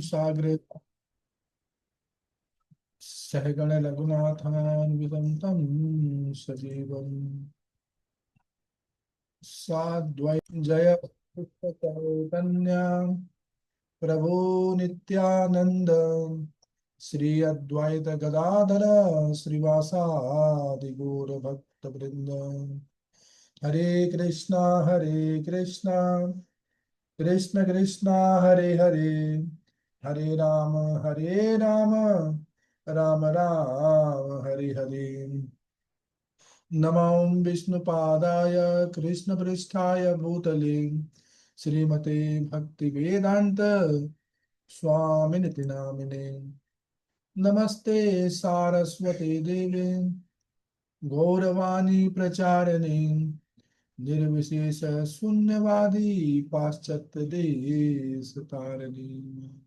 सागरे सहगण रघुनाथान्वितं तं सजीवम् साद्वै जय चैतन्य प्रभु नित्यानंद श्री अद्वैत गदाधर श्रीवासादि गौर भक्त वृंद। हरे कृष्णा कृष्ण कृष्ण हरे हरे, हरे राम राम राम हरे हरे। नमो विष्णुपादाय कृष्णपृष्ठाय भूतले श्रीमते भक्ति वेदांत स्वामिनिति नामिने। नमस्ते सारस्वती देवे गौरवाणी प्रचारिणे निर्विशेष शून्यवादी पाश्चात्य देश तारिणी।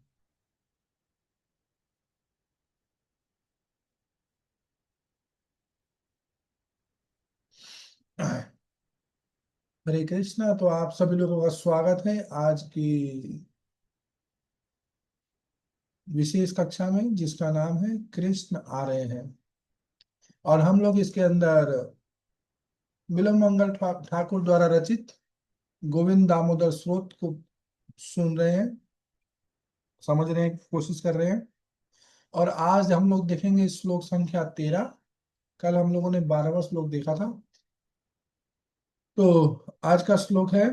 हरे कृष्णा। तो आप सभी लोगों का स्वागत है आज की विशेष कक्षा में, जिसका नाम है कृष्ण आ रहे हैं। और हम लोग इसके अंदर मिलन मंगल ठाकुर द्वारा रचित गोविंद दामोदर स्रोत को सुन रहे हैं, समझ रहे हैं, कोशिश कर रहे हैं। और आज हम लोग देखेंगे श्लोक संख्या 13। कल हम लोगों ने 12वां श्लोक देखा था। तो आज का श्लोक है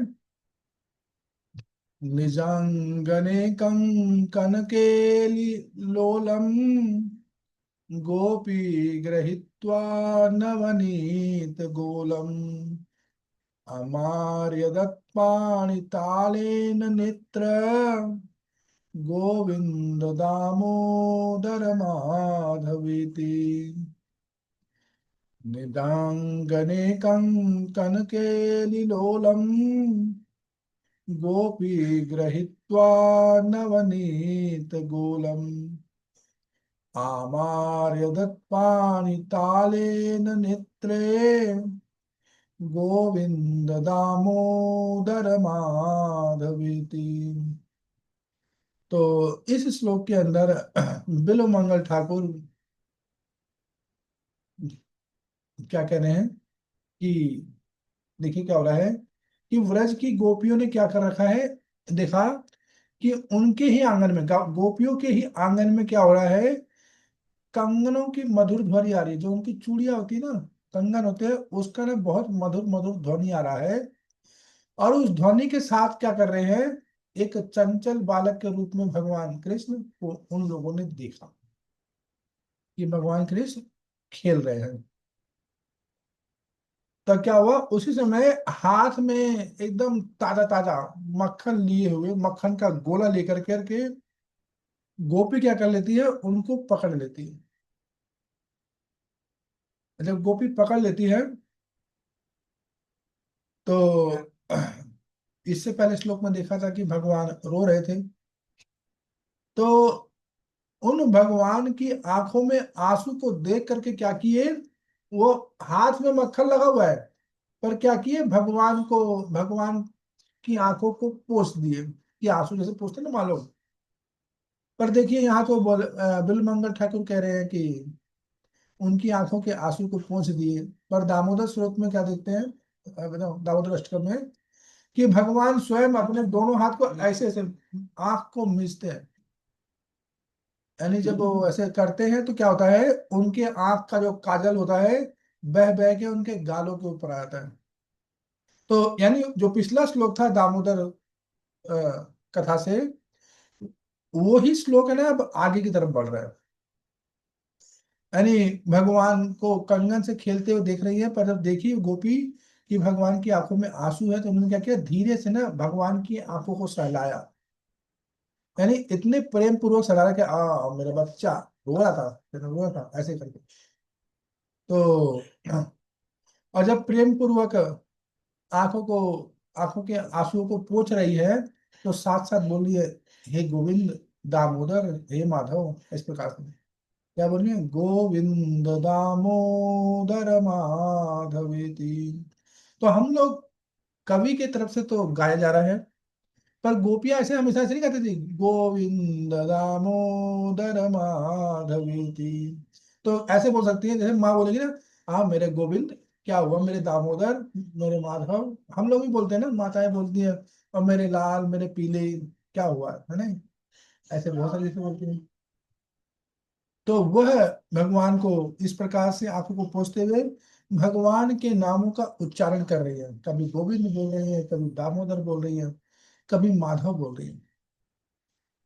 निजांगने कनकेलिलोलम गोपी गृहीत्वा नवनीत गोलम अमार्यदत्पाणितालेन नेत्र गोविंद दामोदर माधवेति। निदांगने कनकेलिलोलम गोपी गृहीत्वा नवनीत गोलम आमार्यदत्पाणितालेन नेत्रे गोविंद दामोदर माधवेति। तो इस श्लोक के अंदर बिलो मंगल ठाकुर क्या कह रहे हैं कि देखिए क्या हो रहा है कि व्रज की गोपियों ने क्या कर रखा है। देखा कि उनके ही आंगन में, गोपियों के ही आंगन में क्या हो रहा है, कंगनों की मधुर ध्वनि आ रही है। जो उनकी चूड़ियां होती है ना, कंगन होते हैं, उसका ना बहुत मधुर मधुर ध्वनि आ रहा है। और उस ध्वनि के साथ क्या कर रहे हैं, एक चंचल बालक के रूप में भगवान कृष्ण को उन लोगों ने देखा कि भगवान कृष्ण खेल रहे हैं। तो क्या हुआ, उसी समय हाथ में एकदम ताजा ताजा मक्खन लिए हुए, मक्खन का गोला लेकर के गोपी क्या कर लेती है, उनको पकड़ लेती है। जब गोपी पकड़ लेती है तो इससे पहले श्लोक में देखा था कि भगवान रो रहे थे। तो उन भगवान की आंखों में आंसू को देख करके क्या किए, वो हाथ में मक्खन लगा हुआ है, पर क्या किए, भगवान की आंखों को पोंछ दिए, कि आंसू जैसे पोंछते ना मालूम। पर देखिए यहाँ तो बिलमंगल ठाकुर कह रहे हैं कि उनकी आंखों के आंसू को पोंछ दिए। पर दामोदर स्रोत में क्या देखते हैं, दामोदर अष्टकम में, कि भगवान स्वयं अपने दोनों हाथ को ऐसे ऐसे आंख को मीचते हैं। यानी जब वो ऐसे करते हैं तो क्या होता है, उनके आंख का जो काजल होता है बह बह के उनके गालों के ऊपर आता है। तो यानी जो पिछला श्लोक था दामोदर कथा से, वो ही श्लोक है ना, अब आगे की तरफ बढ़ रहा है। यानी भगवान को कंगन से खेलते हुए देख रही है, पर जब देखी गोपी कि भगवान की आंखों में आंसू है, तो उन्होंने क्या किया, धीरे से ना भगवान की आंखों को सहलाया। यानी इतने प्रेम पूर्वक सहलाया कि मेरा बच्चा रो रहा था, रो रहा था ऐसे करके। तो और जब प्रेम पूर्वक आंखों को, आंखों के आंसुओं को पोंछ रही है, तो साथ साथ बोलिए, हे गोविंद दामोदर, हे माधव, इस प्रकार से क्या बोलिए, गोविंद दामोदर माधवेति। तो हम लोग कवि की तरफ से तो गाया जा रहा है पर गोपियां ऐसे हमेशा ऐसे नहीं कहती थी, गोविंद दामोदर माधवेति। तो ऐसे बोल सकती है जैसे माँ बोलेगी ना, हाँ मेरे गोविंद, क्या हुआ मेरे दामोदर, मेरे माधव, हम लोग भी बोलते हैं ना, माताएं बोलती है, और मेरे लाल, मेरे पीले, क्या हुआ है ना, ऐसे बहुत सारी चीजें बोलती हैं। तो वह भगवान को इस प्रकार से आंखों को पोंछते हुए भगवान के नामों का उच्चारण कर रही है, कभी गोविंद बोल रही है, कभी दामोदर बोल रही है, कभी माधव बोल रही है।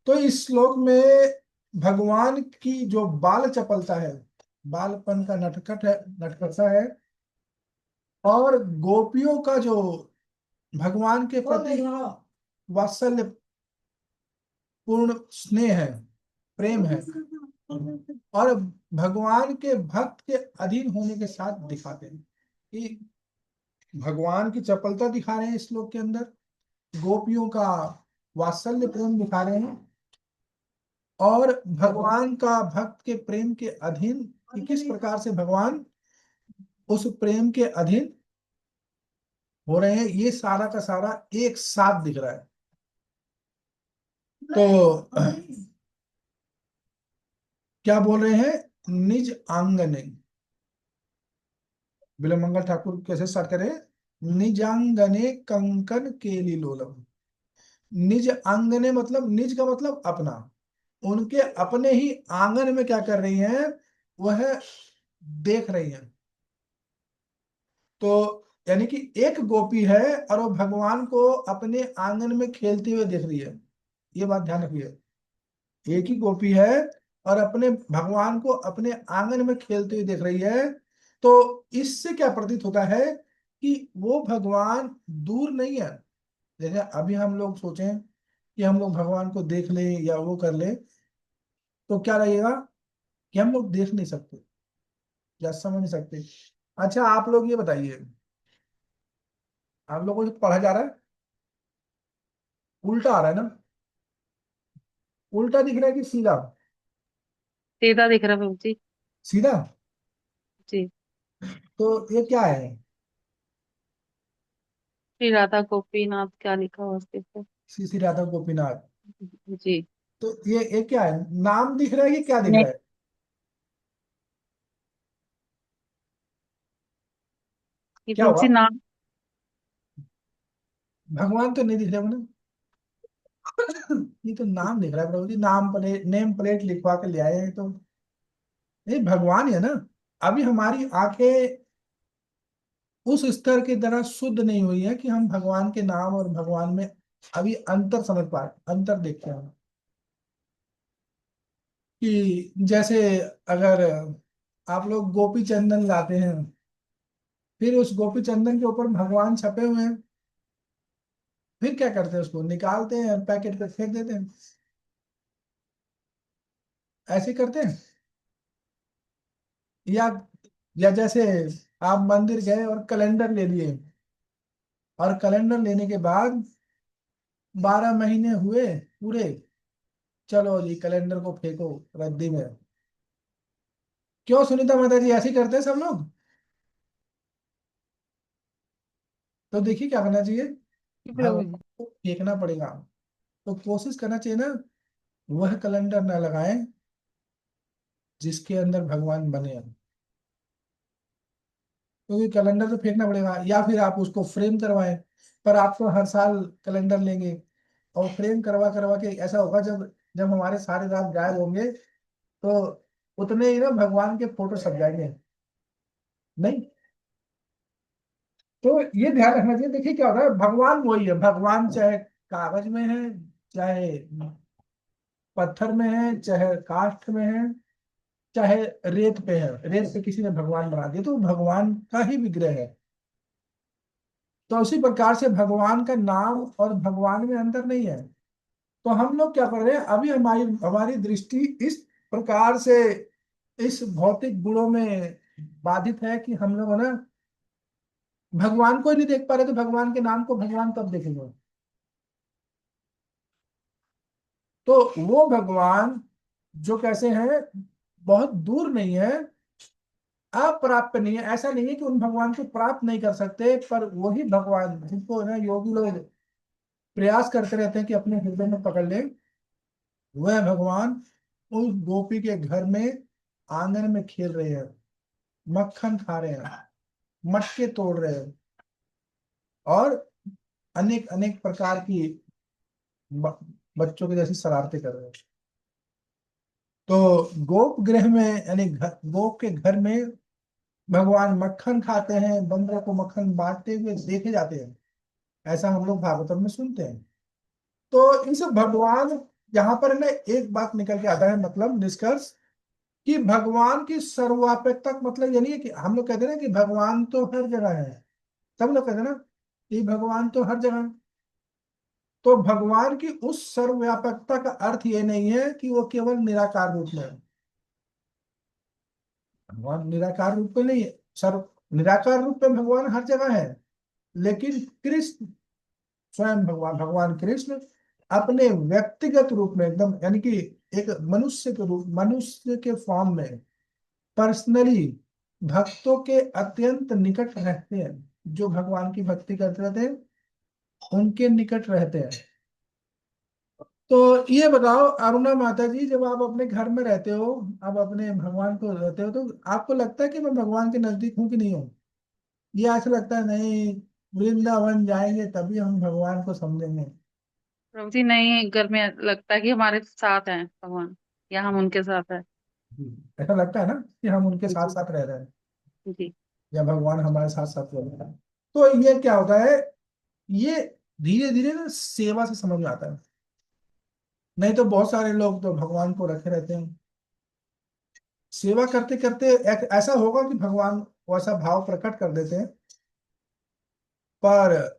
तो इस श्लोक में भगवान की जो बाल चपलता है, बालपन का नटखट है, नटखटा है, और गोपियों का जो भगवान के प्रति वात्सल्य पूर्ण स्नेह है, प्रेम है, और भगवान के भक्त के अधीन होने के साथ दिखाते हैं कि भगवान की चपलता दिखा रहे हैं इस श्लोक के अंदर, गोपियों का वात्सल्य प्रेम दिखा रहे हैं, और भगवान का भक्त के प्रेम के अधीन, कि किस प्रकार से भगवान उस प्रेम के अधीन हो रहे हैं, ये सारा का सारा एक साथ दिख रहा है। तो क्या बोल रहे हैं, निज आंगने, बिलमंगल ठाकुर कैसे स्टार्ट करें, निजांगने कंकन केली लोलम। निज आंगने मतलब, निज का मतलब अपना, उनके अपने ही आंगन में क्या कर रही हैं, वह देख रही हैं। तो यानी कि एक गोपी है और वो भगवान को अपने आंगन में खेलते हुए देख रही है, ये बात ध्यान रखिए। एक ही गोपी है और अपने भगवान को अपने आंगन में खेलते हुए देख रही है। तो इससे क्या प्रतीत होता है कि वो भगवान दूर नहीं है। जैसे अभी हम लोग सोचें कि हम लोग भगवान को देख लें या वो कर लें, तो क्या लगेगा कि हम लोग देख नहीं सकते या समझ नहीं सकते। अच्छा आप लोग ये बताइए, आप लोगों को जो पढ़ा जा रहा है उल्टा आ रहा है ना, उल्टा दिख रहा है कि सीधा? सीधा दिख रहा है प्रभु जी। सीधा। जी। तो ये क्या है? श्री राधा गोपीनाथ क्या लिखा हुआ उसके ऊपर? श्री श्री राधा गोपीनाथ। जी। तो ये क्या है, नाम दिख रहा है कि क्या दिख नहीं, रहा है? ये क्या प्रभु हुआ? जी नाम। भगवान तो नहीं दिख रहे ना। ये तो नाम दिख रहा है प्रभु जी, नाम प्लेट, नेम प्लेट लिखवा के ले आए हैं तो, ये भगवान ही है ना। अभी हमारी आंखें उस स्तर की तरह शुद्ध नहीं हुई है कि हम भगवान के नाम और भगवान में अभी अंतर समझ पाए, अंतर देखते हैं। कि जैसे अगर आप लोग गोपी चंदन लाते हैं, फिर उस गोपी चंदन के ऊपर भगवान छपे हुए हैं, फिर क्या करते हैं, उसको निकालते हैं, पैकेट पे फेंक देते हैं, ऐसे करते हैं। या या जैसे आप मंदिर गए और कैलेंडर ले लिए, और कैलेंडर लेने के बाद 12 महीने हुए पूरे, चलो जी कैलेंडर को फेंको रद्दी में। क्यों सुनीता माता जी, ऐसे ही करते हैं सब लोग? तो देखिए क्या करना चाहिए, प्रभु जी। भगवान को फेंकना पड़ेगा। तो कोशिश करना चाहिए ना, वह कैलेंडर ना लगाएं जिसके अंदर भगवान बने हैं। क्योंकि कैलेंडर तो फेंकना पड़ेगा, या फिर आप उसको फ्रेम करवाएं। पर आप तो हर साल कैलेंडर लेंगे, और फ्रेम करवा करवा के ऐसा होगा, जब जब हमारे सारे रात गायब होंगे, तो उतने ही ना भगवान के फोटो छप जाएंगे। नहीं, तो ये ध्यान रखना चाहिए। देखिए क्या होता है, भगवान वही है, भगवान चाहे कागज में है, चाहे पत्थर में है, चाहे काष्ठ में है, चाहे रेत पे है, रेत पे किसी ने भगवान बना दिया तो वो भगवान का ही विग्रह है। तो उसी प्रकार से भगवान का नाम और भगवान में अंतर नहीं है। तो हम लोग क्या कर रहे हैं, अभी हमारी हमारी दृष्टि इस प्रकार से इस भौतिक गुणों में बाधित है कि हम लोग है ना, भगवान को ही नहीं देख पा रहे, तो भगवान के नाम को भगवान कब देखेंगे? तो वो भगवान जो कैसे हैं, बहुत दूर नहीं है, अप्राप्त नहीं है। ऐसा नहीं है कि उन भगवान को प्राप्त नहीं कर सकते, पर वही भगवान जिनको है ना योगी लोग प्रयास करते रहते हैं कि अपने हृदय में पकड़ ले। वह भगवान उस गोपी के घर में आंगन में खेल रहे हैं, मक्खन खा रहे हैं, मटके तोड़ रहे हैं, और अनेक अनेक प्रकार की ब- बच्चों के जैसी शरारतें कर रहे हैं। तो गोप गृह में यानी गोप के घर में भगवान मक्खन खाते हैं, बंदरों को मक्खन बांटते हुए देखे जाते हैं। ऐसा हम लोग भागवतम में सुनते हैं। तो इन सब भगवान, यहाँ पर ना एक बात निकल के आता है, मतलब निष्कर्ष, कि भगवान की सर्वव्यापकता मतलब ये नहीं है कि हम लोग कहते हैं ना कि भगवान तो हर जगह है। सब लोग कहते हैं ना कि भगवान तो हर जगह है। तो भगवान की उस सर्वव्यापकता का अर्थ ये नहीं है कि वो केवल निराकार रूप में है। भगवान निराकार रूप में नहीं है, सर्व निराकार रूप में भगवान हर जगह है। लेकिन कृष्ण, स्वयं भगवान भगवान कृष्ण अपने व्यक्तिगत रूप में एकदम, यानी कि एक मनुष्य के रूप, मनुष्य के फॉर्म में पर्सनली भक्तों के अत्यंत निकट रहते हैं। जो भगवान की भक्ति करते रहते हैं उनके निकट रहते हैं। तो ये बताओ अरुणा माता जी, जब आप अपने घर में रहते हो, आप अपने भगवान को रहते हो, तो आपको लगता है कि मैं भगवान के नजदीक हूँ कि नहीं हूँ? ये ऐसा लगता है नहीं, वृंदावन जाएंगे तभी हम भगवान को समझेंगे? प्रभु जी नहीं, घर में लगता है कि हमारे साथ हैं भगवान, या हम उनके साथ हैं। ऐसा लगता है ना कि हम उनके साथ जी। साथ रह रहे हैं, जी। या भगवान हमारे साथ साथ रह रहे हैं। तो ये क्या होता है, ये धीरे धीरे ना सेवा से समझ में आता है। नहीं तो बहुत सारे लोग तो भगवान को रखे रहते हैं, सेवा करते करते एक ऐसा होगा कि भगवान वैसा भाव प्रकट कर देते हैं। पर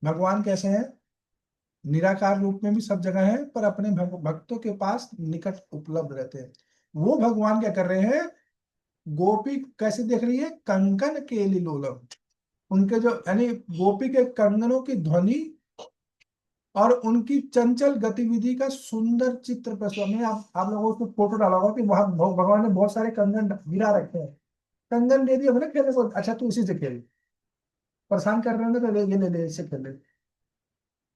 भगवान कैसे हैं? निराकार रूप में भी सब जगह है, पर अपने भक्तों के पास निकट उपलब्ध रहते हैं। वो भगवान क्या कर रहे हैं, गोपी कैसे देख रही है, कंकन केली लोलम, उनके जो यानी गोपी के कंगनों की ध्वनि और उनकी चंचल गतिविधि का सुंदर चित्र प्रस्तुत में, आप लोगों को फोटो डाला होगा कि वहां भगवान ने बहुत सारे कंगन गिरा रखे हैं। कंगन दे दिया ना खेलने को, अच्छा तू इसी से खेल, परेशान कर रहे हैं तो ये ले ले इससे खेल ले।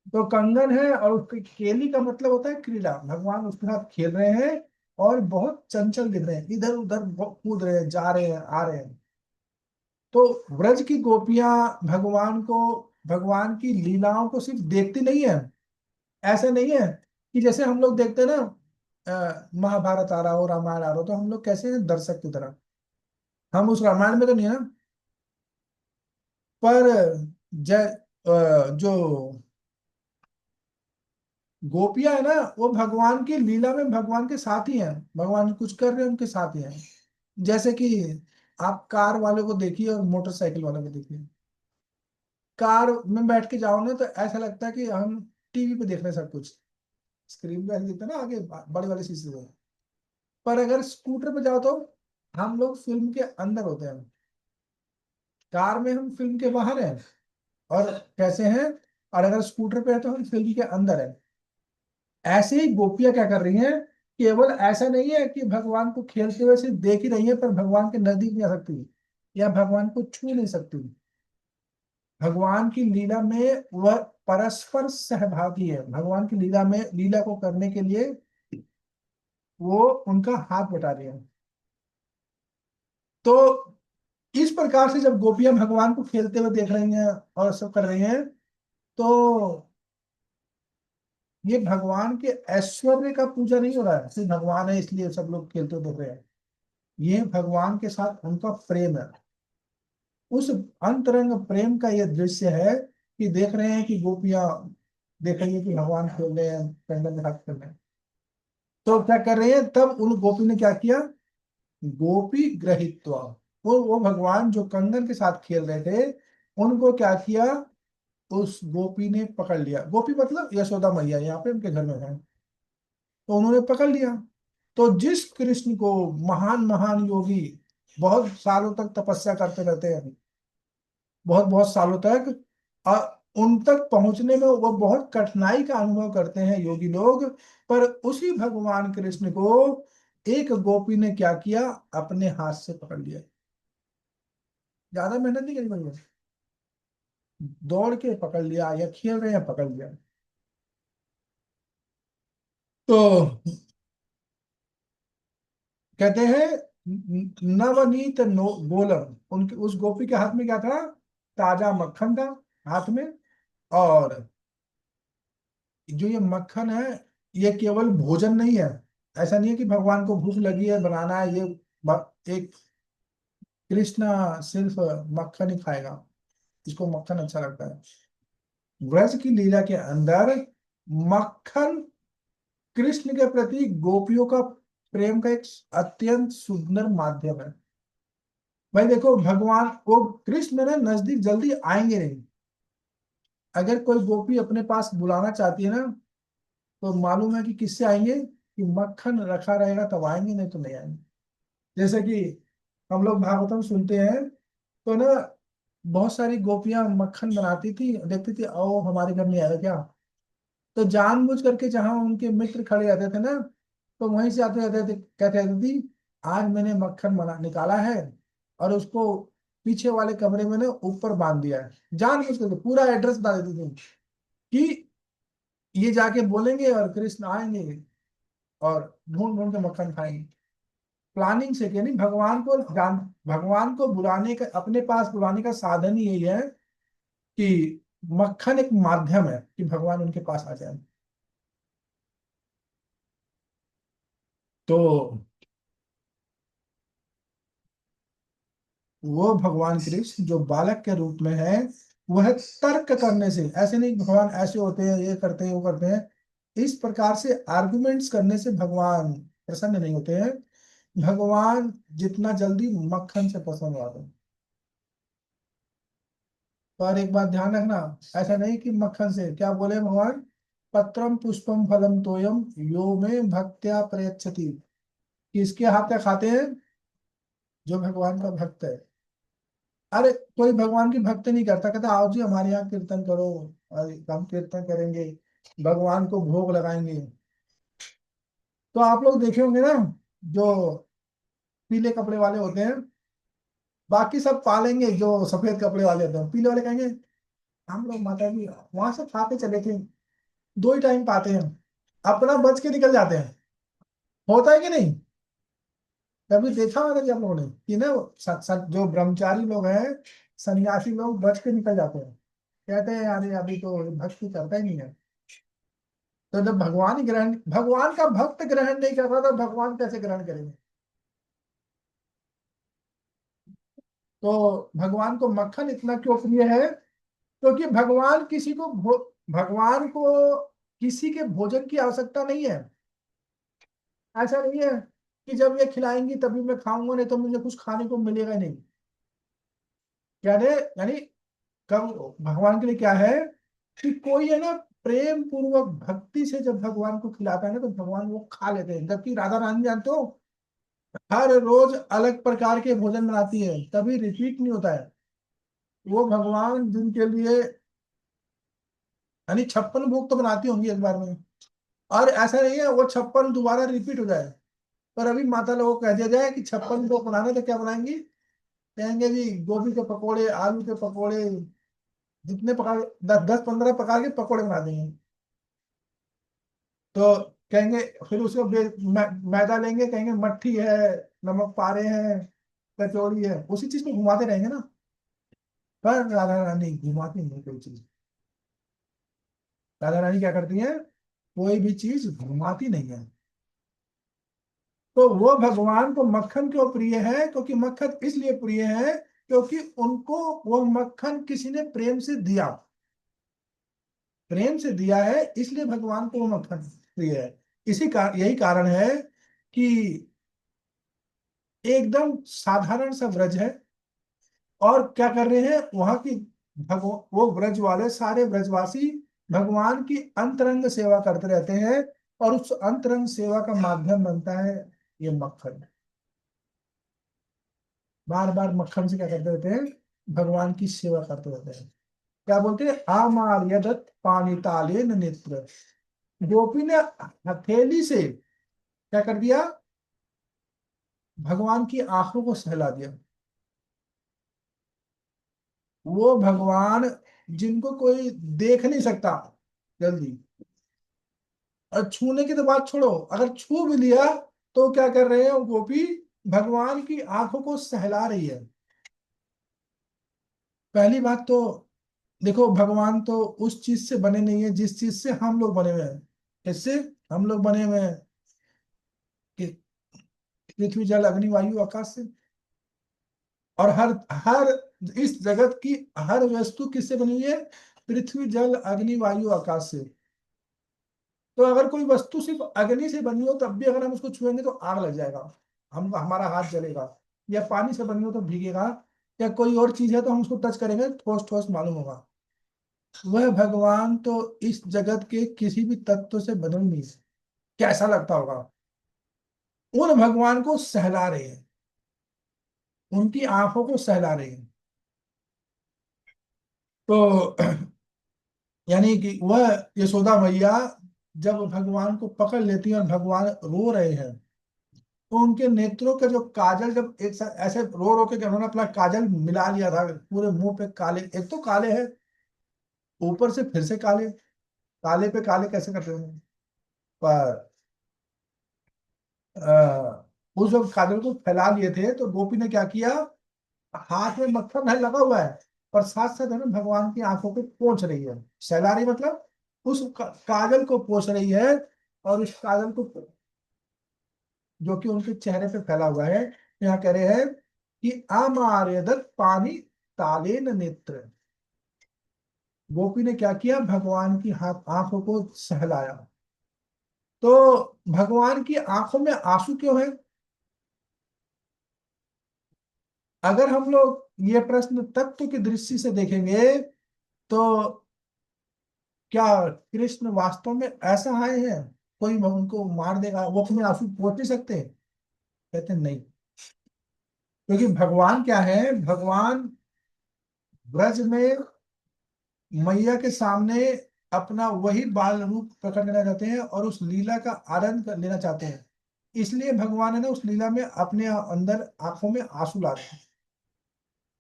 तो कंगन है, और उसकी केली का मतलब होता है क्रीड़ा, भगवान उसके साथ खेल रहे हैं और बहुत चंचल दिख रहे हैं, इधर उधर कूद रहे हैं, जा रहे हैं, आ रहे हैं। तो ब्रज की गोपियां भगवान को, भगवान की लीलाओं को सिर्फ देखती नहीं है। ऐसा नहीं है कि जैसे हम लोग देखते हैं ना, महाभारत आ रहा हो, रामायण आ रहा हो, तो हम लोग कैसे हैं, दर्शक की तरह। हम उस रामायण में तो नहीं है ना। पर जो गोपियां है ना, वो भगवान की लीला में भगवान के साथ ही हैं, भगवान कुछ कर रहे हैं उनके साथ ही हैं। जैसे कि आप कार वाले को देखिए और मोटरसाइकिल वाले को देखिए। कार में बैठ के जाओ ना तो ऐसा लगता है कि हम टीवी पे देख रहे हैं सब कुछ, स्क्रीन पे ऐसे दिखता है ना आगे, बड़े वाले शीशे में। पर अगर स्कूटर पे जाओ तो हम लोग फिल्म के अंदर होते हैं, कार में हम फिल्म के बाहर हैं, और कैसे हैं, और अगर स्कूटर पे है तो हम फिल्म के अंदर हैं। ऐसे ही गोपियां क्या कर रही हैं, केवल ऐसा नहीं है कि भगवान को खेलते हुए सिर्फ देख ही रही है, पर भगवान के नजदीक नहीं आ सकती या भगवान को छू नहीं सकती। भगवान की लीला में वह परस्पर सहभागी है, भगवान की लीला में, लीला को करने के लिए वो उनका हाथ बटा रही है। तो इस प्रकार से जब गोपियां भगवान को खेलते हुए देख रही हैं और सब कर रही हैं, तो ये भगवान के ऐश्वर्य का पूजा नहीं हो रहा है, सिर्फ भगवान है इसलिए सब लोग खेलते हुए देख रहे हैं। ये भगवान के साथ उनका प्रेम है। उस अंतरंग प्रेम का ये दृश्य है कि देख रहे हैं कि गोपियां देख रही है कि भगवान खेल रहे हैं, कंगन के साथ खेल रहे हैं। तो क्या कर रहे हैं, तब उन गोपी ने क्या किया, गोपी ग्रहित्वा, वो भगवान जो कंगन के साथ खेल रहे थे, उनको क्या किया, उस गोपी ने पकड़ लिया। गोपी मतलब यशोदा मैया, यहाँ पे उनके घर में है। तो उन्होंने पकड़ लिया। तो जिस कृष्ण को महान महान योगी बहुत सालों तक तपस्या करते रहते हैं, बहुत बहुत सालों तक, उन तक पहुंचने में वो बहुत कठिनाई का अनुभव करते हैं योगी लोग। पर उसी भगवान कृष्ण को एक गोपी ने क्या किया, अपने हाथ से पकड़ लिया। ज्यादा मेहनत नहीं करी भैया, दौड़ के पकड़ लिया, या खेल रहे हैं पकड़ लिया। तो कहते हैं नवनीत नो गोलम, उनके उस गोपी के हाथ में क्या था? ताजा मक्खन था हाथ में। और जो ये मक्खन है, ये केवल भोजन नहीं है। ऐसा नहीं है कि भगवान को भूख लगी है बनाना है ये एक कृष्ण सिर्फ मक्खन ही खाएगा, इसको मक्खन अच्छा लगता है। व्रज की लीला के अंदर मक्खन कृष्ण के प्रति गोपियों का प्रेम का एक अत्यंत सुंदर माध्यम है। भाई देखो, भगवान को कृष्ण ने नजदीक जल्दी आएंगे नहीं। अगर कोई गोपी अपने पास बुलाना चाहती है ना, तो मालूम है कि किससे आएंगे, कि मक्खन रखा रहेगा तब आएंगे, नहीं तो नहीं आएंगे। जैसे कि हम लोग भागवतम सुनते हैं, तो ना बहुत सारी गोपियां मक्खन बनाती थी, देखती थी ओ हमारे घर में आएगा क्या। तो जानबूझ करके जहां उनके मित्र खड़े रहते थे ना, तो वहीं से आते रहते थे, कहते रहते थी आज मैंने मक्खन बना निकाला है, और उसको पीछे वाले कमरे में ना ऊपर बांध दिया है। जानबूझ करके पूरा एड्रेस बता देती थी कि ये जाके बोलेंगे और कृष्ण आएंगे और ढूंढ ढूंढ के मक्खन खाएंगे। प्लानिंग से, यानी भगवान को बुलाने का, अपने पास बुलाने का साधन ही यही है कि मक्खन एक माध्यम है कि भगवान उनके पास आ जाए। तो वो भगवान कृष्ण जो बालक के रूप में है, वह तर्क करने से, ऐसे नहीं भगवान ऐसे होते हैं, ये करते हैं वो करते हैं, इस प्रकार से आर्गुमेंट्स करने से भगवान प्रसन्न नहीं होते हैं। भगवान जितना जल्दी मक्खन से प्रसन्न होते हैं। पर एक बात ध्यान रखना, ऐसा नहीं कि मक्खन से, क्या बोले भगवान? पत्रम पुष्पम फलम तोयम यो में भक्त्या प्रयच्छति। किसके हाथ का खाते हैं? जो भगवान का भक्त है। अरे कोई भगवान की भक्ति नहीं करता, कहता आओ जी हमारे यहाँ कीर्तन करो, और हम कीर्तन करेंगे, भगवान को भोग लगाएंगे। तो आप लोग देखे होंगे ना, जो पीले कपड़े वाले होते हैं, बाकी सब पालेंगे, जो सफेद कपड़े वाले होते हैं, पीले वाले कहेंगे हम लोग माता जी वहां से खा के चले थे, 2 ही टाइम पाते हैं, अपना बच के निकल जाते हैं। होता है कि नहीं? कभी देखा होगा कि आप लोगों ने कि ना, जो ब्रह्मचारी लोग हैं, सन्यासी लोग बच के निकल जाते हैं, कहते हैं अरे अभी तो भक्ति करता ही नहीं है। तो जब भगवान का भक्त ग्रहण नहीं कर रहा, तो भगवान कैसे ग्रहण करेंगे? तो भगवान को मक्खन इतना क्यों प्रिय है? क्योंकि भगवान को किसी के भोजन की आवश्यकता नहीं है। ऐसा नहीं है कि जब ये खिलाएंगी तभी मैं खाऊंगा, नहीं तो मुझे कुछ खाने को मिलेगा ही नहीं। यानी यानी कब भगवान के लिए क्या है, कि कोई है ना प्रेम पूर्वक भक्ति से जब भगवान को खिलाता है ना, तो भगवान वो खा लेते हैं। जबकि राधा रानी जानते हो, हर रोज अलग प्रकार के भोजन बनाती है, कभी रिपीट नहीं होता है। वो भगवान जिनके लिए, यानी 56 भोग तो बनाती होंगी एक बार में, और ऐसा नहीं है वो 56 दोबारा रिपीट हो जाए। पर अभी माता लोगों को कह दिया जाए कि 56 भोग बनाने, तो क्या बनाएंगी? कहेंगे जी गोभी के पकोड़े, आलू के पकोड़े, जितने प्रकार, 10 10 15 प्रकार के पकोड़े बना देंगे। तो कहेंगे, फिर उसको मैदा लेंगे, कहेंगे मट्ठी है, नमक पारे हैं, कचौड़ी है, उसी चीज को घुमाते रहेंगे ना। पर राधा रानी घुमाती नहीं कोई चीज। राधा रानी क्या करती है? कोई भी चीज घुमाती नहीं है। तो वो भगवान को मक्खन क्यों प्रिय है? क्योंकि मक्खन इसलिए प्रिय है क्योंकि उनको वो मक्खन किसी ने प्रेम से दिया, प्रेम से दिया है, इसलिए भगवान को वो मक्खन प्रिय है। यही कारण है कि एकदम साधारण सा व्रज है, और क्या कर रहे हैं वहां की वो व्रज वाले सारे व्रजवासी भगवान की अंतरंग सेवा करते रहते हैं, और उस अंतरंग सेवा का माध्यम बनता है ये मक्खन। बार बार मक्खन से क्या करते रहते हैं? भगवान की सेवा करते रहते हैं। क्या बोलते हैं? आमार यदत पानी ताले नेत्र। गोपी ने हथेली से क्या कर दिया? भगवान की आंखों को सहला दिया। वो भगवान जिनको कोई देख नहीं सकता जल्दी। और छूने की तो बात छोड़ो, अगर छू भी लिया तो क्या कर रहे हैं वो गोपी, भगवान की आंखों को सहला रही है। पहली बात तो देखो, भगवान तो उस चीज से बने नहीं है जिस चीज से हम लोग बने हुए हैं। इससे हम लोग बने हुए हैं कि पृथ्वी जल अग्नि वायु आकाश से। और हर हर इस जगत की हर वस्तु किससे बनी हुई है? पृथ्वी जल अग्नि वायु आकाश से। तो अगर कोई वस्तु सिर्फ अग्नि से बनी हो तब भी अगर हम उसको छुएंगे तो आग लग जाएगा, हम हमारा हाथ जलेगा। या पानी से बनी हो तो भीगेगा। या कोई और चीज है तो हम उसको टच करेंगे, ठोस ठोस मालूम होगा। वह भगवान तो इस जगत के किसी भी तत्व से बने ही नहीं। कैसा लगता होगा? उन भगवान को सहला रहे हैं, उनकी आंखों को सहला रहे हैं। तो यानी कि वह यशोदा मैया जब भगवान को पकड़ लेती है और भगवान रो रहे हैं, तो उनके नेत्रों के जो काजल जब एक साथ ऐसे रो रो के जब उन्होंने अपना काजल मिला लिया था पूरे मुंह पे, काले एक तो काले है, ऊपर से फिर से काले। काले पे काले कैसे करते हैं? पर उस जब काजल को फैला लिए थे तो गोपी ने क्या किया, हाथ में मक्खन है लगा हुआ है, और साथ साथ है ना भगवान की आंखों को पोंछ रही है। सहला रही मतलब उस काजल को पोंछ रही है। और उस काजल को जो कि उनके चेहरे पे फैला हुआ है, यहाँ कह रहे हैं कि आमार्यदत पानी तालेन नेत्र। गोपी ने क्या किया, भगवान की हाथ आंखों को सहलाया। तो भगवान की आंखों में आंसू क्यों है? अगर हम लोग ये प्रश्न तत्व की दृष्टि से देखेंगे तो क्या कृष्ण वास्तव में ऐसा आए हैं कोई उनको मार देगा वो अपने आंसू पोंछ नहीं सकते? कहते नहीं। क्योंकि भगवान क्या है, भगवान ब्रज में मैया के सामने अपना वही बाल रूप प्रकट करना चाहते हैं और उस लीला का आनंद लेना चाहते हैं। इसलिए भगवान है ना उस लीला में अपने अंदर आंखों में आंसू लाते हैं।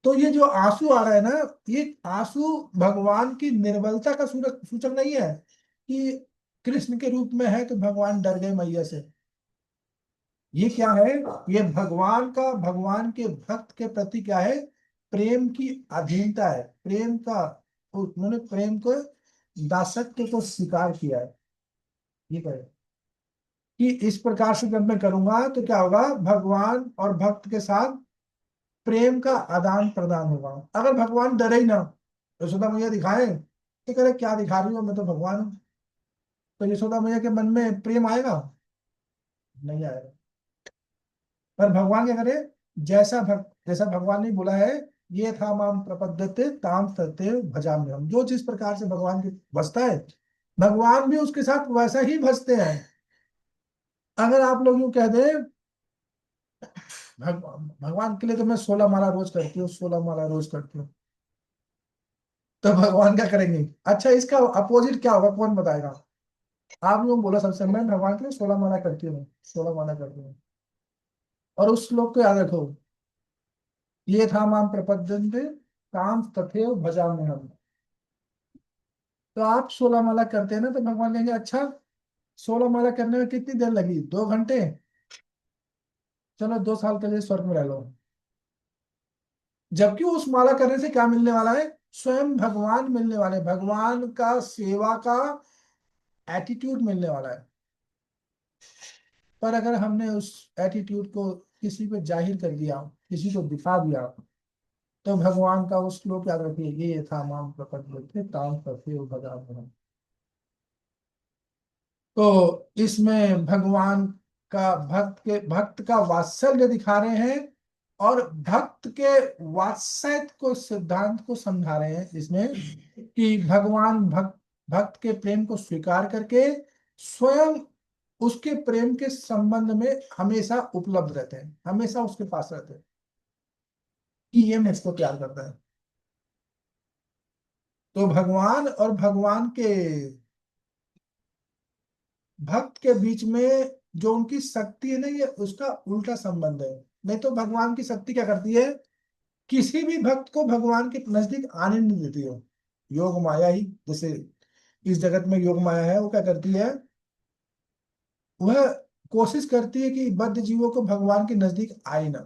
तो ये जो आंसू आ रहा है ना, ये आंसू भगवान की निर्बलता का सूचक सूचक नहीं है कि कृष्ण के रूप में है तो भगवान डर गए मैया से। ये क्या है? ये भगवान का भगवान के भक्त के प्रति क्या है, प्रेम की अधीनता है, प्रेम का। उन्होंने प्रेम को, दासत्व को स्वीकार किया है। ये कहे कि इस प्रकार से जब मैं करूंगा तो क्या होगा, भगवान और भक्त के साथ प्रेम का आदान प्रदान होगा। अगर भगवान डरे ही ना, यशोदा मैया दिखाए तो करे क्या दिखा रही हो, मैं तो भगवान हूँ। तो यशोदा मैया के मन में प्रेम आएगा? नहीं आएगा। पर भगवान क्या करे, जैसा भगवान ने बोला है, ये था माम प्रपद्यते ताम तते भजाम्य हम। जो जिस प्रकार से भगवान की भजता है, भगवान भी उसके साथ वैसा ही भजते हैं। अगर आप लोग यूं कह दें भगवान के लिए तो मैं 16 माला रोज करती हूँ, 16 माला रोज करती हूँ, तो भगवान क्या करेंगे? अच्छा, इसका अपोजिट क्या होगा कौन बताएगा? आप लोग बोला सबसे, मैं भगवान के लिए 16 माला करती हूँ, 16 माला करती हूँ। और उस श्लोक को याद रखो, ये था माम प्रपद्यन्ते काम तथैव भजाम्य हम। तो आप 16 माला करते हैं ना, तो भगवान कहेंगे अच्छा, 16 माला करने में कितनी देर लगी, 2 घंटे, चलो 2 साल के लिए स्वर्ग में रह लो। जबकि उस माला करने से क्या मिलने वाला है? स्वयं भगवान मिलने वाले, भगवान का सेवा का एटीट्यूड मिलने वाला है। पर अगर हमने उस एटीट्यूड को किसी पे जाहिर कर दिया, किसी को दिखा दिया, तो भगवान का उस श्लोक याद रखिए, ये था माम प्रपद्यते ताम तथैव भजाम्यहम्। तो इसमें भगवान का भक्त का वात्सल्य दिखा रहे हैं, और भक्त के वात्सल्य को, सिद्धांत को समझा रहे हैं इसमें, कि भगवान भक्त के प्रेम को स्वीकार करके स्वयं उसके प्रेम के संबंध में हमेशा उपलब्ध रहते हैं, हमेशा उसके पास रहते हैं कि ये मुझको प्यार करता है। तो भगवान और भगवान के भक्त के बीच में जो उनकी शक्ति है ना, ये उसका उल्टा संबंध है। नहीं तो भगवान की शक्ति क्या करती है, किसी भी भक्त को भगवान के नजदीक आने नहीं देती है। योग माया ही, जैसे इस जगत में योग माया है, वो क्या करती है, वह कोशिश करती है कि बद्ध जीवों को भगवान के नजदीक आए ना।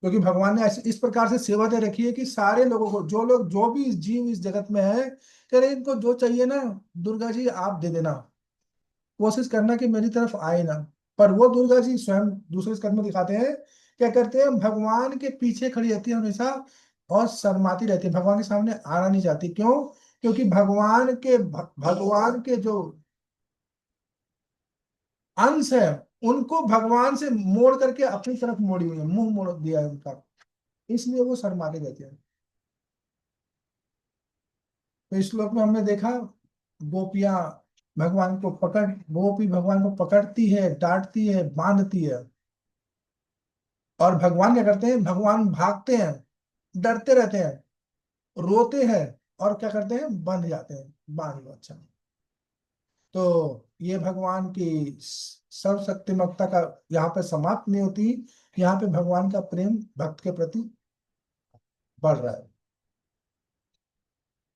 क्योंकि भगवान ने ऐसे इस प्रकार से सेवा दे रखी है कि सारे लोगों को, जो लोग, जो भी जीव इस जगत में है, कह रहे इनको जो चाहिए ना, दुर्गा जी आप दे देना, कोशिश करना कि मेरी तरफ आए ना। पर वो दुर्गा जी स्वयं दूसरे स्कंद में दिखाते हैं, क्या करते हैं, भगवान के पीछे खड़ी रहती है हमेशा, और शर्माती रहती है, भगवान के सामने आना नहीं चाहती। क्यों? क्योंकि भगवान के जो अंश है, उनको भगवान से मोड़ करके अपनी तरफ मोड़ी हुई है, मुंह मोड़ दिया है उनका, इसलिए वो शर्माते रहते हैं। तो इस श्लोक में हमने देखा, गोपियां भगवान को पकड़ गोपी भगवान को पकड़ती है, डांटती है, बांधती है, और भगवान क्या करते हैं, भगवान भागते हैं, डरते रहते हैं, रोते हैं, और क्या करते हैं, बंध जाते हैं, बांध लो अच्छा। तो ये भगवान की सर्वशक्तिमत्ता का यहाँ पे समाप्त नहीं होती, यहाँ पे भगवान का प्रेम भक्त के प्रति बढ़ रहा है।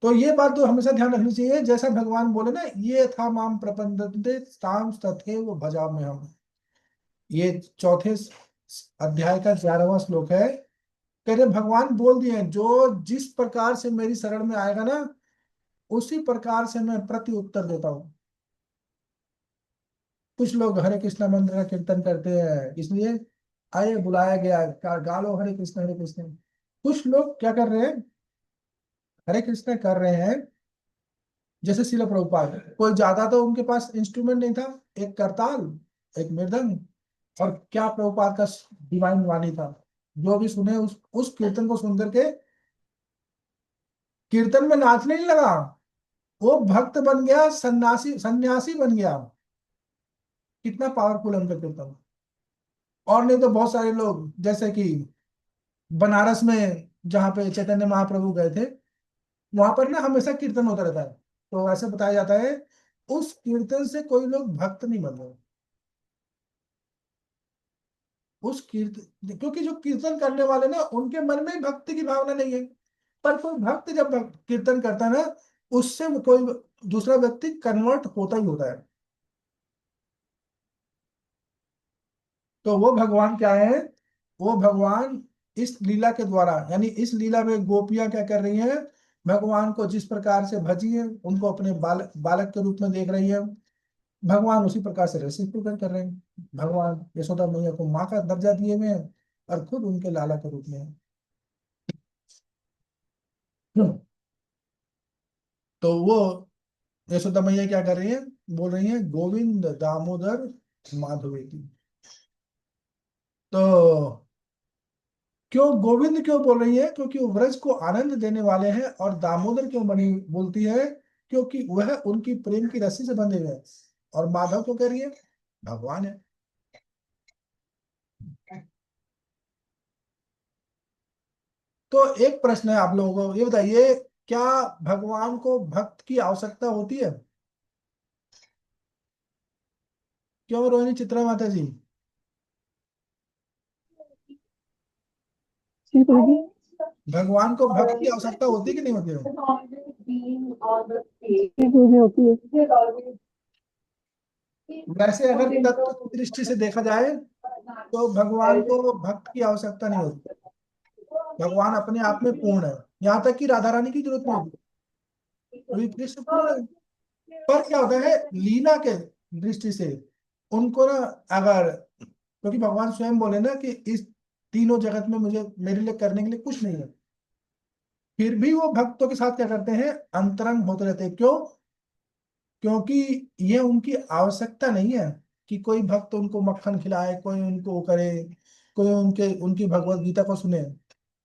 तो ये बात तो हमेशा ध्यान रखनी चाहिए, जैसा भगवान बोले ना, ये था माम प्रपंदते ताम तथैव भजाम्यहम् हम। ये चौथे अध्याय का 11वां श्लोक है। कह रहे भगवान बोल दिए हैं, जो जिस प्रकार से मेरी शरण में आएगा ना, उसी प्रकार से मैं प्रति उत्तर देता हूँ। कुछ लोग हरे कृष्णा मंत्र का कीर्तन करते हैं, इसलिए आइए बुलाया गया, गा लो हरे कृष्ण हरे कृष्ण। कुछ लोग क्या कर रहे हैं, हरे कृष्ण कर रहे हैं, जैसे शिला प्रभुपाद, कोई ज्यादा तो उनके पास इंस्ट्रूमेंट नहीं था, एक करताल, एक मृदंग, और क्या प्रभुपाद का डिवाइन वाणी था। जो भी सुने उस कीर्तन को सुन करके कीर्तन में नाचने नहीं लगा, वो भक्त बन गया, सन्यासी सन्यासी बन गया। कितना पावरफुल है उनका कीर्तन। और नहीं तो बहुत सारे लोग, जैसे कि बनारस में जहाँ पे चैतन्य महाप्रभु गए थे, वहां पर ना हमेशा कीर्तन होता रहता है। तो ऐसे बताया जाता है, उस कीर्तन से कोई लोग भक्त नहीं बन रहे। उस कीर्तन, क्योंकि जो कीर्तन करने वाले ना, उनके मन में ही भक्ति की भावना नहीं है। पर कोई भक्त जब कीर्तन करता है ना, उससे वो कोई दूसरा व्यक्ति कन्वर्ट होता ही होता है। तो वो भगवान क्या है, वो भगवान इस लीला के द्वारा, यानी इस लीला में गोपियां क्या कर रही हैं, भगवान को जिस प्रकार से भजी है, उनको अपने बालक के रूप में देख रही है, भगवान उसी प्रकार से रेसिप्रोकेट कर रहे हैं। भगवान यशोदा मैया को माँ का दर्जा दिए हुए हैं, और खुद उनके लाला के रूप में है। हम्म। तो वो यशोदा मैया क्या कर रही है, बोल रही है गोविंद दामोदर माधवेती। तो क्यों गोविंद क्यों बोल रही है, क्योंकि वो व्रज को आनंद देने वाले हैं। और दामोदर क्यों बनी बोलती है, क्योंकि वह उनकी प्रेम की रस्सी से बंधे हुए हैं। और माधव क्यों कह रही है, भगवान है। तो एक प्रश्न है आप लोगों को, ये बताइए, क्या भगवान को भक्त की आवश्यकता होती है? क्यों रोहिणी चित्रा माता जी? भगवान को भक्त की आवश्यकता होती है कि नहीं होती है? होती है। वैसे अगर तत्व की दृष्टि से देखा जाए, तो भगवान को भक्त की आवश्यकता नहीं होती। भगवान अपने आप में पूर्ण है, यहाँ तक कि राधा रानी की जरूरत नहीं होती, क्योंकि कृष्ण पूर्ण है। पर क्या होता है, लीला के दृष्टि से उनको ना, अगर, क्योंकि भगवान स्वयं बोले ना कि इस तीनों जगत में मुझे, मेरे लिए करने के लिए कुछ नहीं है, फिर भी वो भक्तों के साथ क्या करते हैं, अंतरंग होते रहते हैं। क्यों? क्योंकि ये उनकी आवश्यकता नहीं है कि कोई भक्त उनको मक्खन खिलाए, कोई उनको वो करे, कोई उनके उनकी भगवत गीता को सुने।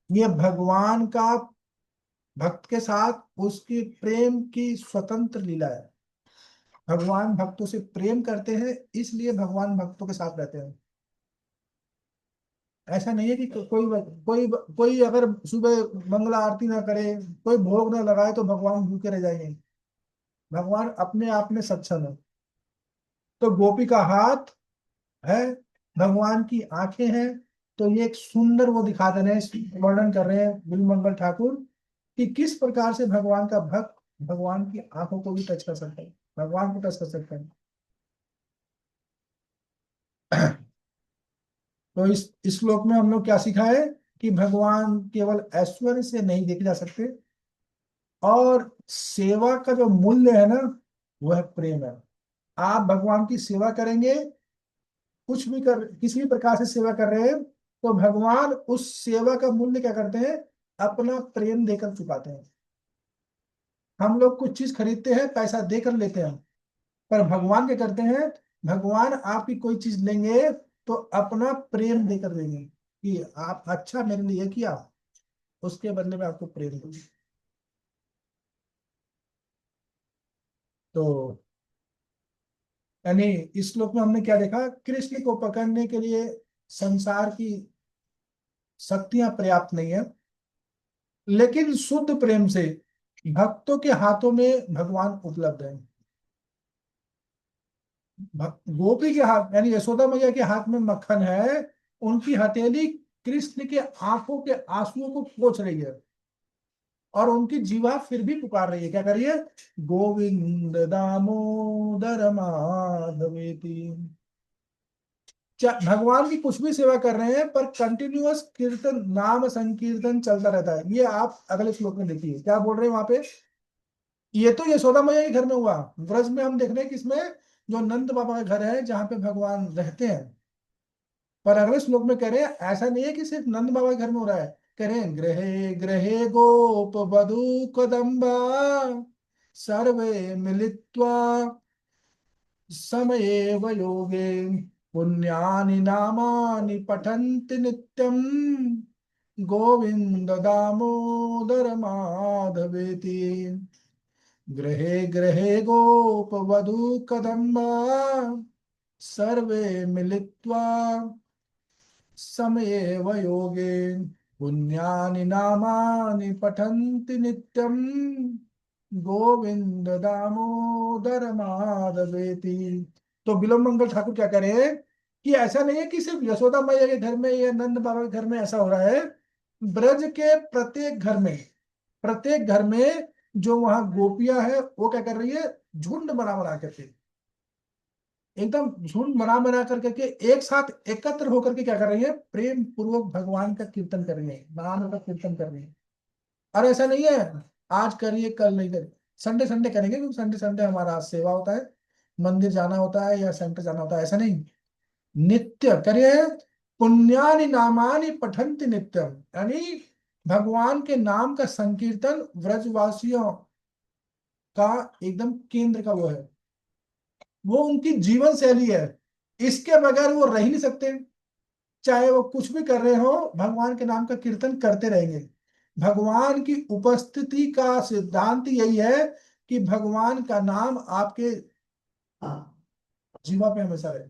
ये भगवान का भक्त के साथ उसकी प्रेम की स्वतंत्र लीला है। भगवान भक्तों से प्रेम करते हैं, इसलिए भगवान भक्तों के साथ रहते हैं। ऐसा नहीं है कि कोई कोई अगर सुबह मंगला आरती ना करे, कोई भोग ना लगाए, तो भगवान भूखे रह जाएंगे। भगवान अपने आप में सक्षम है। तो गोपी का हाथ है, भगवान की आंखें हैं, तो ये एक सुंदर वो दिखा दे रहे हैं, वर्णन कर रहे हैं बिलमंगल ठाकुर कि किस प्रकार से भगवान का भक्त भगवान की आंखों को भी टच कर सकता है, भगवान को टच कर सकता है। तो इस श्लोक में हम लोग क्या सीखा है कि भगवान केवल ऐश्वर्य से नहीं देखे जा सकते, और सेवा का जो मूल्य है ना, वह प्रेम है। आप भगवान की सेवा करेंगे, कुछ भी कर किसी भी प्रकार से सेवा कर रहे हैं, तो भगवान उस सेवा का मूल्य क्या करते हैं, अपना प्रेम देकर चुकाते हैं। हम लोग कुछ चीज खरीदते हैं, पैसा देकर लेते हैं, पर भगवान क्या करते हैं, भगवान आपकी कोई चीज लेंगे तो अपना प्रेम देकर देंगे कि आप अच्छा मेरे लिए किया, उसके बदले में आपको प्रेम दूंगी। तो यानी इस श्लोक में हमने क्या देखा, कृष्ण को पकड़ने के लिए संसार की शक्तियां पर्याप्त नहीं है, लेकिन शुद्ध प्रेम से भक्तों के हाथों में भगवान उपलब्ध है। गोपी के हाथ यानी यशोदा मैया के हाथ में मक्खन है, उनकी हथेली कृष्ण के आंखों के आंसुओं को पोंछ रही है, और उनकी जीवा फिर भी पुकार रही है, क्या कर रही है, गोविंद दामोदर माधवेति। भगवान की कुछ भी सेवा कर रहे हैं, पर कंटिन्यूअस कीर्तन नाम संकीर्तन चलता रहता है। ये आप अगले श्लोक में देखिए क्या बोल रहे हैं वहां पे। ये तो यशोदा मैया के घर में हुआ, व्रज में हम देख रहे हैं किसमें, जो नंद बाबा का घर है जहाँ पे भगवान रहते हैं। पर अगले श्लोक में कह रहे हैं ऐसा नहीं है कि सिर्फ नंद बाबा के घर में हो रहा है, कह रहे हैं गृहे गृहे गोप वधू कदम्बा सर्वे मिलित्वा समएव योगे पुण्यानि नामानि पठन्ति नित्यम् गोविंद दामोदर माधवेति। गृहे गृहे गोप वधू कदम्बा सर्वे मिलित्वा समएव योगे पुण्यानि नामानि पठन्ति नित्यम् गोविंद दामोदर माधवेति। तो बिल्वमंगल ठाकुर क्या कह रहे हैं कि ऐसा नहीं है कि सिर्फ यशोदा मैया के घर में या नंद बाबा के घर में ऐसा हो रहा है, ब्रज के प्रत्येक घर में जो वहां गोपियां है वो क्या कर रही है, झुंड बना बना करके, एकदम झुंड बना बना करके के एक साथ एकत्र होकर के क्या कर रही है, प्रेम पूर्वक भगवान का कीर्तन कर रही है, नाम का कीर्तन कर रही है। और ऐसा नहीं है आज करिए कल नहीं करिए, संडे संडे करेंगे क्योंकि संडे संडे हमारा आज सेवा होता है, मंदिर जाना होता है या सेंटर जाना होता है, ऐसा नहीं, नित्य करिए। पुण्यानि नामानि पठन्ति नित्यम, यानी भगवान के नाम का संकीर्तन व्रजवासियों का एकदम केंद्र का वो है, वो उनकी जीवन शैली है, इसके बगैर वो रह ही नहीं सकते। चाहे वो कुछ भी कर रहे हो, भगवान के नाम का कीर्तन करते रहेंगे। भगवान की उपस्थिति का सिद्धांत यही है कि भगवान का नाम आपके जीवा पे हमेशा रहे।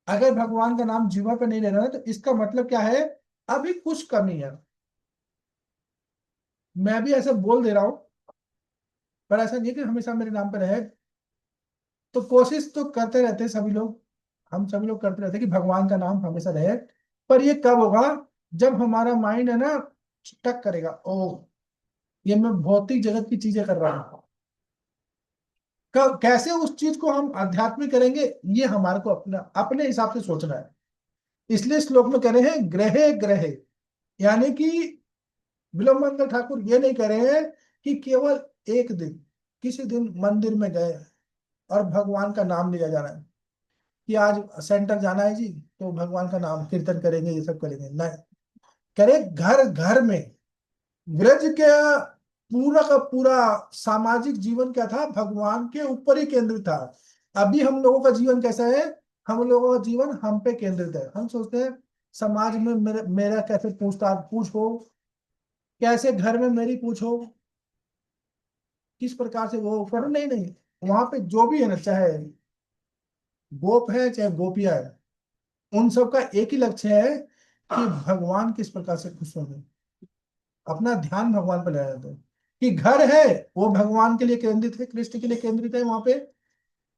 अगर भगवान का नाम जीवा पे नहीं ले रहा है तो इसका मतलब क्या है, अभी कुछ कमी है। मैं भी ऐसा बोल दे रहा हूं, पर ऐसा नहीं है कि हमेशा मेरे नाम पे रहे। तो कोशिश तो करते रहते हैं सभी लोग, हम सभी लोग करते रहते हैं कि भगवान का नाम हमेशा रहे। पर ये कब होगा, जब हमारा माइंड है ना स्टक करेगा, ओ ये मैं भौतिक जगत की चीजें कर रहा हूँ, कब कैसे उस चीज को हम आध्यात्मिक करेंगे, ये हमारे को अपना अपने हिसाब से सोचना है। इसलिए श्लोक में कह रहे हैं ग्रहे ग्रहे, यानी कि बिल्वमंगल ठाकुर ये नहीं कह रहे हैं कि केवल एक दिन किसी दिन मंदिर में गए और भगवान का नाम लिया जा रहा है कि आज सेंटर जाना है जी तो भगवान का नाम कीर्तन करेंगे, ये सब करेंगे, नहीं। करे घर घर में, ब्रज के पूरा का पूरा सामाजिक जीवन क्या था, भगवान के ऊपर ही केंद्रित था। अभी हम लोगों का जीवन कैसा है, हम लोगों का जीवन हम पे केंद्रित है। हम सोचते हैं समाज में मेरा कैसे पूछताछ पूछो, कैसे घर में मेरी पूछो, किस प्रकार से वो करो, नहीं नहीं, वहां पे जो भी है ना, चाहे गोप है चाहे गोपिया है, उन सब का एक ही लक्ष्य है कि भगवान किस प्रकार से खुश होंगे, अपना ध्यान भगवान पर लगाया जाता है। कि घर है वो भगवान के लिए केंद्रित है, कृष्ण के लिए केंद्रित है, वहां पे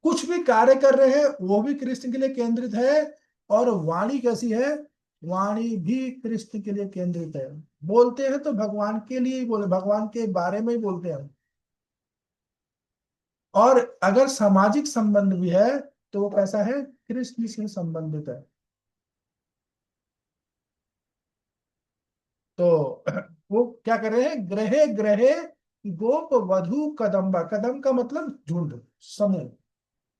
कुछ भी कार्य कर रहे हैं वो भी कृष्ण के लिए केंद्रित है। और वाणी कैसी है? वाणी भी कृष्ण के लिए केंद्रित है। बोलते हैं तो भगवान के लिए ही बोले, भगवान के बारे में ही बोलते हैं। और अगर सामाजिक संबंध भी है तो वो कैसा है? कृष्ण से संबंधित है। तो वो क्या कर रहे हैं? ग्रहे ग्रहे गोप वधु कदम्बा। कदम का मतलब झुंड, समूह।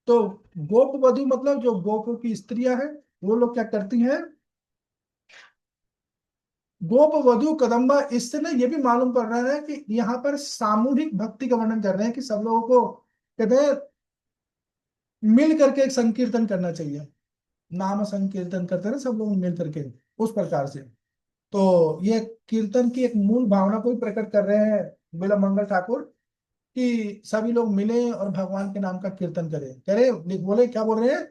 तो गोप वधु मतलब जो गोपों की स्त्रियां हैं, वो लोग क्या करती हैं? गोप वधु कदम्बा। इससे ना ये भी मालूम पड़ रहा है कि यहाँ पर सामूहिक भक्ति का वर्णन कर रहे हैं, कि सब लोगों को कहते हैं मिल करके एक संकीर्तन करना चाहिए। नाम संकीर्तन करते हैं ना सब लोग मिल करके, उस प्रकार से। तो ये कीर्तन की एक मूल भावना को ही प्रकट कर रहे हैं बिलमंगल ठाकुर, कि सभी लोग मिले और भगवान के नाम का कीर्तन करें। कह रहे बोले, क्या बोल रहे हैं?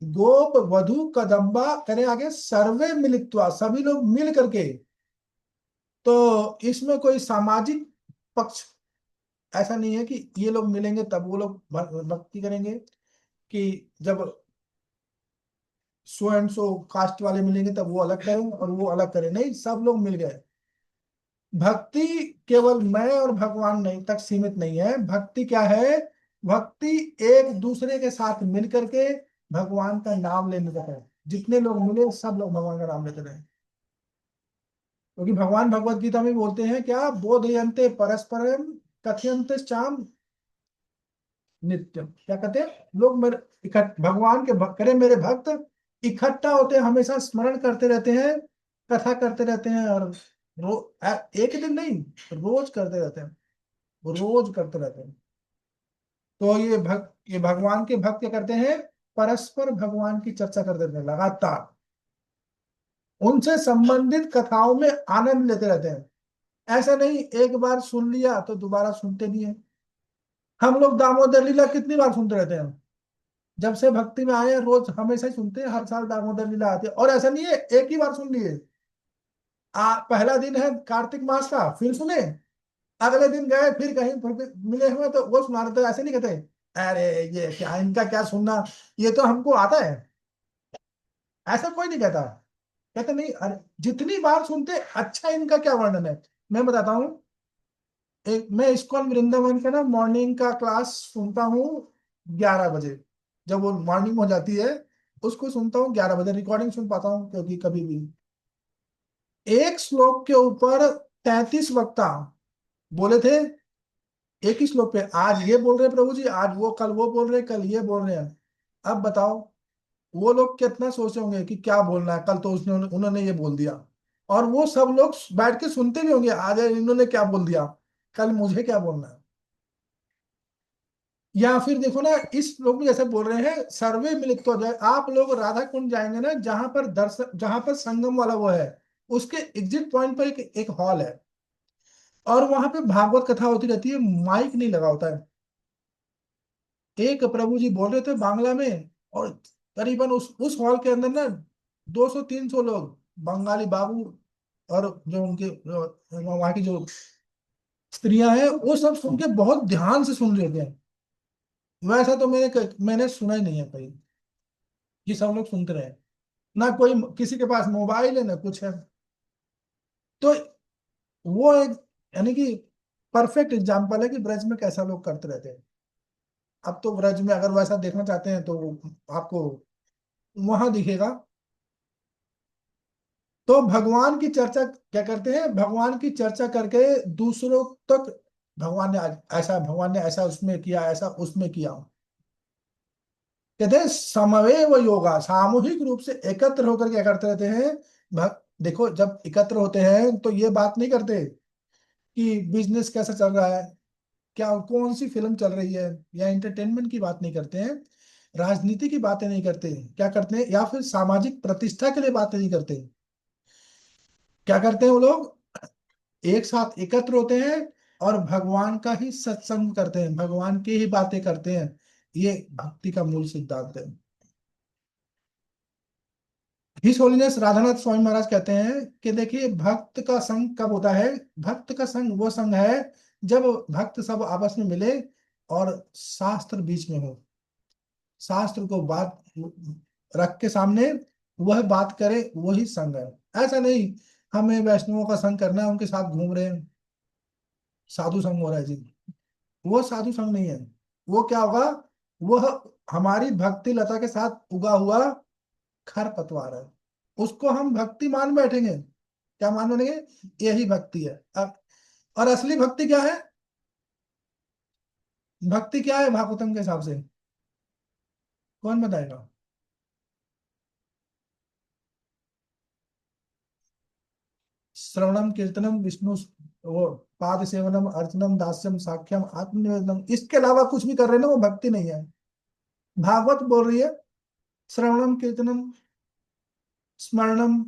गोप वधु कदम्बा, करें आगे, सर्वे मिलित्वा, सभी लोग मिल करके। तो इसमें कोई सामाजिक पक्ष ऐसा नहीं है कि ये लोग मिलेंगे तब वो लोग भक्ति करेंगे, कि जब सो एंड सो कास्ट वाले मिलेंगे तब वो अलग करें और वो अलग करें। नहीं, सब लोग मिल गए। भक्ति केवल मैं और भगवान नहीं तक सीमित नहीं है। भक्ति क्या है? भक्ति एक दूसरे के साथ मिल करके भगवान का नाम लेने का है। जितने लोग मिले सब लोग भगवान का नाम लेते रहे। क्योंकि भगवान भगवत गीता में बोलते हैं क्या? बोधयन्ते परस्परम कथयन्ते चाम नित्यम। क्या कहते हैं लोग? मेरे भगवान के भक्त करे, मेरे भक्त इकट्ठा होते हैं, हमेशा स्मरण करते रहते हैं, कथा करते रहते हैं। और एक दिन नहीं, रोज करते रहते हैं, रोज करते रहते हैं। तो ये भगवान के भक्त क्या करते हैं? परस्पर भगवान की चर्चा करते रहते हैं लगातार। उनसे संबंधित कथाओं में आनंद लेते रहते हैं। ऐसा नहीं एक बार सुन लिया तो दोबारा सुनते नहीं है। हम लोग दामोदर लीला कितनी बार सुनते रहते हैं? जब से भक्ति में आए हैं, रोज हमेशा ही सुनते हैं, हर साल दामोदर लीला आती है। और ऐसा नहीं है एक ही बार सुन लिए। पहला दिन है कार्तिक मास का, फिर सुने। अगले दिन गए फिर कहीं फिर मिले हुए तो वो सुना रहे थे। ऐसे नहीं कहते अरे ये क्या, इनका क्या सुनना, ये तो हमको आता है। ऐसा कोई नहीं कहता। कहते नहीं, अरे जितनी बार सुनते अच्छा, इनका क्या वर्णन है। मैं बताता हूँ। एक मैं इस्कॉन वृंदावन का ना मॉर्निंग का क्लास सुनता हूँ 11 बजे। जब वो मॉर्निंग हो जाती है उसको सुनता हूँ 11 बजे। रिकॉर्डिंग सुन पाता हूँ क्योंकि कभी भी एक श्लोक के ऊपर 33 वक्ता बोले थे। एक ही श्लोक पे आज ये बोल रहे प्रभु जी, आज वो, कल वो बोल रहे, कल ये बोल रहे हैं। अब बताओ वो लोग कितना सोचे होंगे कि क्या बोलना है। कल तो उसने उन्होंने ये बोल दिया। और वो सब लोग बैठ के सुनते भी होंगे, आज इन्होंने क्या बोल दिया, कल मुझे क्या बोलना है। या फिर देखो ना, इस लोग भी जैसे बोल रहे हैं सर्वे मिलित हो जाए। आप लोग राधा कुंड जाएंगे ना, जहां पर दर्शन, जहां पर संगम वाला वो है, उसके एग्जिट पॉइंट पर एक हॉल है। और वहां पे भागवत कथा होती रहती है, माइक नहीं लगा होता है। एक प्रभु जी बोल रहे थे बांग्ला में, और करीबन उस हॉल के अंदर ना 200-300 लोग, बंगाली बाबू और जो उनके वहां की जो स्त्रियां हैं, वो सब सुन के बहुत ध्यान से सुन रहे थे। वैसा तो मैंने सुना ही नहीं है कहीं कि सब लोग सुनते रहे। ना कोई किसी के पास मोबाइल है ना कुछ है। तो वो एक, यानी कि परफेक्ट एग्जाम्पल है कि ब्रज में कैसा लोग करते रहते हैं। अब तो ब्रज में अगर वैसा देखना चाहते हैं तो आपको वहां दिखेगा। तो भगवान की चर्चा क्या करते हैं? भगवान की चर्चा करके दूसरों तक, भगवान ने आज ऐसा, भगवान ने ऐसा उसमें किया, ऐसा उसमें किया। कहते हैं समवेव योगा, सामूहिक रूप से एकत्र होकर क्या करते रहते हैं? देखो जब एकत्र होते हैं तो ये बात नहीं करते कि बिजनेस कैसा चल रहा है, क्या कौन सी फिल्म चल रही है, या एंटरटेनमेंट की बात नहीं करते हैं। राजनीति की बातें नहीं करते हैं। क्या करते हैं? या फिर सामाजिक प्रतिष्ठा के लिए बातें नहीं करते। क्या करते हैं वो लोग? एक साथ एकत्र होते हैं और भगवान का ही सत्संग करते हैं, भगवान की ही बातें करते हैं। ये भक्ति का मूल सिद्धांत है। हिज होलीनेस राधानाथ स्वामी महाराज कहते हैं कि देखिए, भक्त का संग कब होता है? भक्त का संग वो संग है जब भक्त सब आपस में मिले और शास्त्र बीच में हो। शास्त्र को बात रख के सामने, वह बात करे, वही संग है। ऐसा नहीं हमें वैष्णवों का संग करना है, उनके साथ घूम रहे हैं, साधु संग हो रहा है जी। वो साधु संग नहीं है। वो क्या होगा, वह हमारी भक्ति लता के साथ उगा हुआ खरपतवार है। उसको हम भक्ति मान बैठेंगे। क्या मान बैठेंगे, यही भक्ति है। अब और असली भक्ति क्या है, भक्ति क्या है भागवतम के हिसाब से, कौन बताएगा। श्रवणम कीर्तनम विष्णु, वो पाद सेवनम अर्चनम दास्यम साख्यम आत्मनिवेदनम, इसके अलावा कुछ भी कर रहे हैं ना, वो भक्ति नहीं है। भागवत बोल रही है श्रवणम कीर्तनम स्मरणम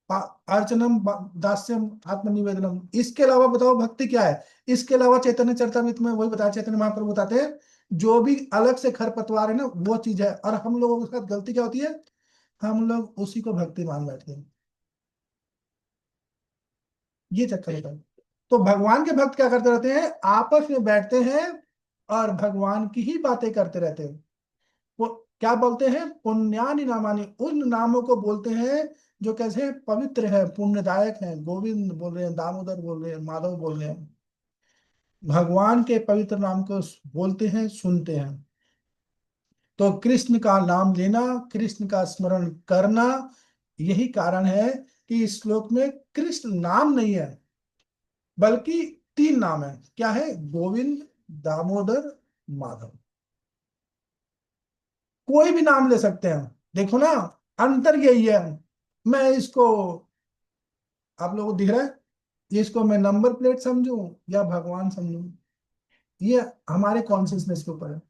अर्चनम दास्यम आत्मनिवेदनम, इसके अलावा बताओ भक्ति क्या है। इसके अलावा चैतन्य चरितमृत में वही बताया, चैतन्य महाप्रभु बताते हैं जो भी अलग से खरपतवार है ना, वो चीज है। और हम लोगों के साथ गलती क्या होती है, हम लोग उसी को भक्ति मान बैठते हैं। ये चक्कर होता है। तो भगवान के भक्त क्या करते रहते हैं, आपस में बैठते हैं और भगवान की ही बातें करते रहते हैं। वो क्या बोलते हैं, पुण्यानि नामानि, उन नामों को बोलते हैं जो कैसे पवित्र है, पुण्यदायक है। गोविंद बोल रहे हैं, दामोदर बोल रहे हैं, माधव बोल रहे हैं। भगवान के पवित्र नाम को बोलते हैं, सुनते हैं। तो कृष्ण का नाम लेना, कृष्ण का स्मरण करना, यही कारण है कि इस श्लोक में कृष्ण नाम नहीं है, बल्कि तीन नाम है। क्या है, गोविंद, दामोदर, माधव। कोई भी नाम ले सकते हैं। देखो ना, अंतर यही है। मैं इसको, आप लोगों को दिख रहा है, इसको मैं नंबर प्लेट समझूं या भगवान समझूं, ये हमारे कॉन्शियसनेस के ऊपर है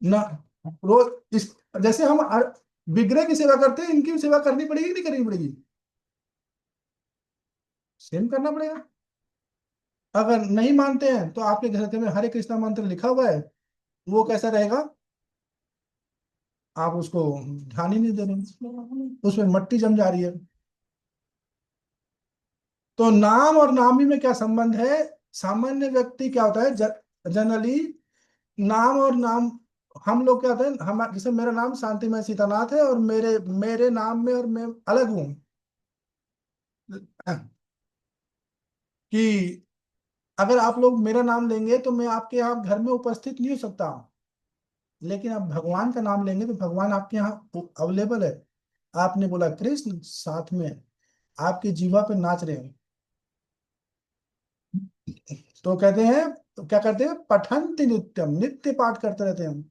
ना। रोज इस, जैसे हम विग्रह की सेवा करते हैं, इनकी भी सेवा करनी पड़ेगी कि नहीं करनी पड़ेगी, सेम करना पड़ेगा। अगर नहीं मानते हैं तो आपके घर में हरे कृष्णा मंत्र लिखा हुआ है, वो कैसा रहेगा, आप उसको ध्यान ही नहीं दे रहे, उसमें मट्टी जम जा रही है। तो नाम और नामी में क्या संबंध है। सामान्य व्यक्ति क्या होता है, जनरली नाम और नाम, हम लोग क्या होते हैं, हम जैसे मेरा नाम शांतिमय सीतानाथ है और मेरे मेरे नाम में और मैं अलग हूं, कि अगर आप लोग मेरा नाम लेंगे तो मैं आपके यहाँ घर में उपस्थित नहीं हो सकता। लेकिन आप भगवान का नाम लेंगे तो भगवान आपके यहाँ अवेलेबल है। आपने बोला कृष्ण, साथ में आपकी जीवा पे नाच रहे हैं। तो कहते हैं, तो क्या करते हैं, पठंति नित्यम, नित्य पाठ करते रहते हैं,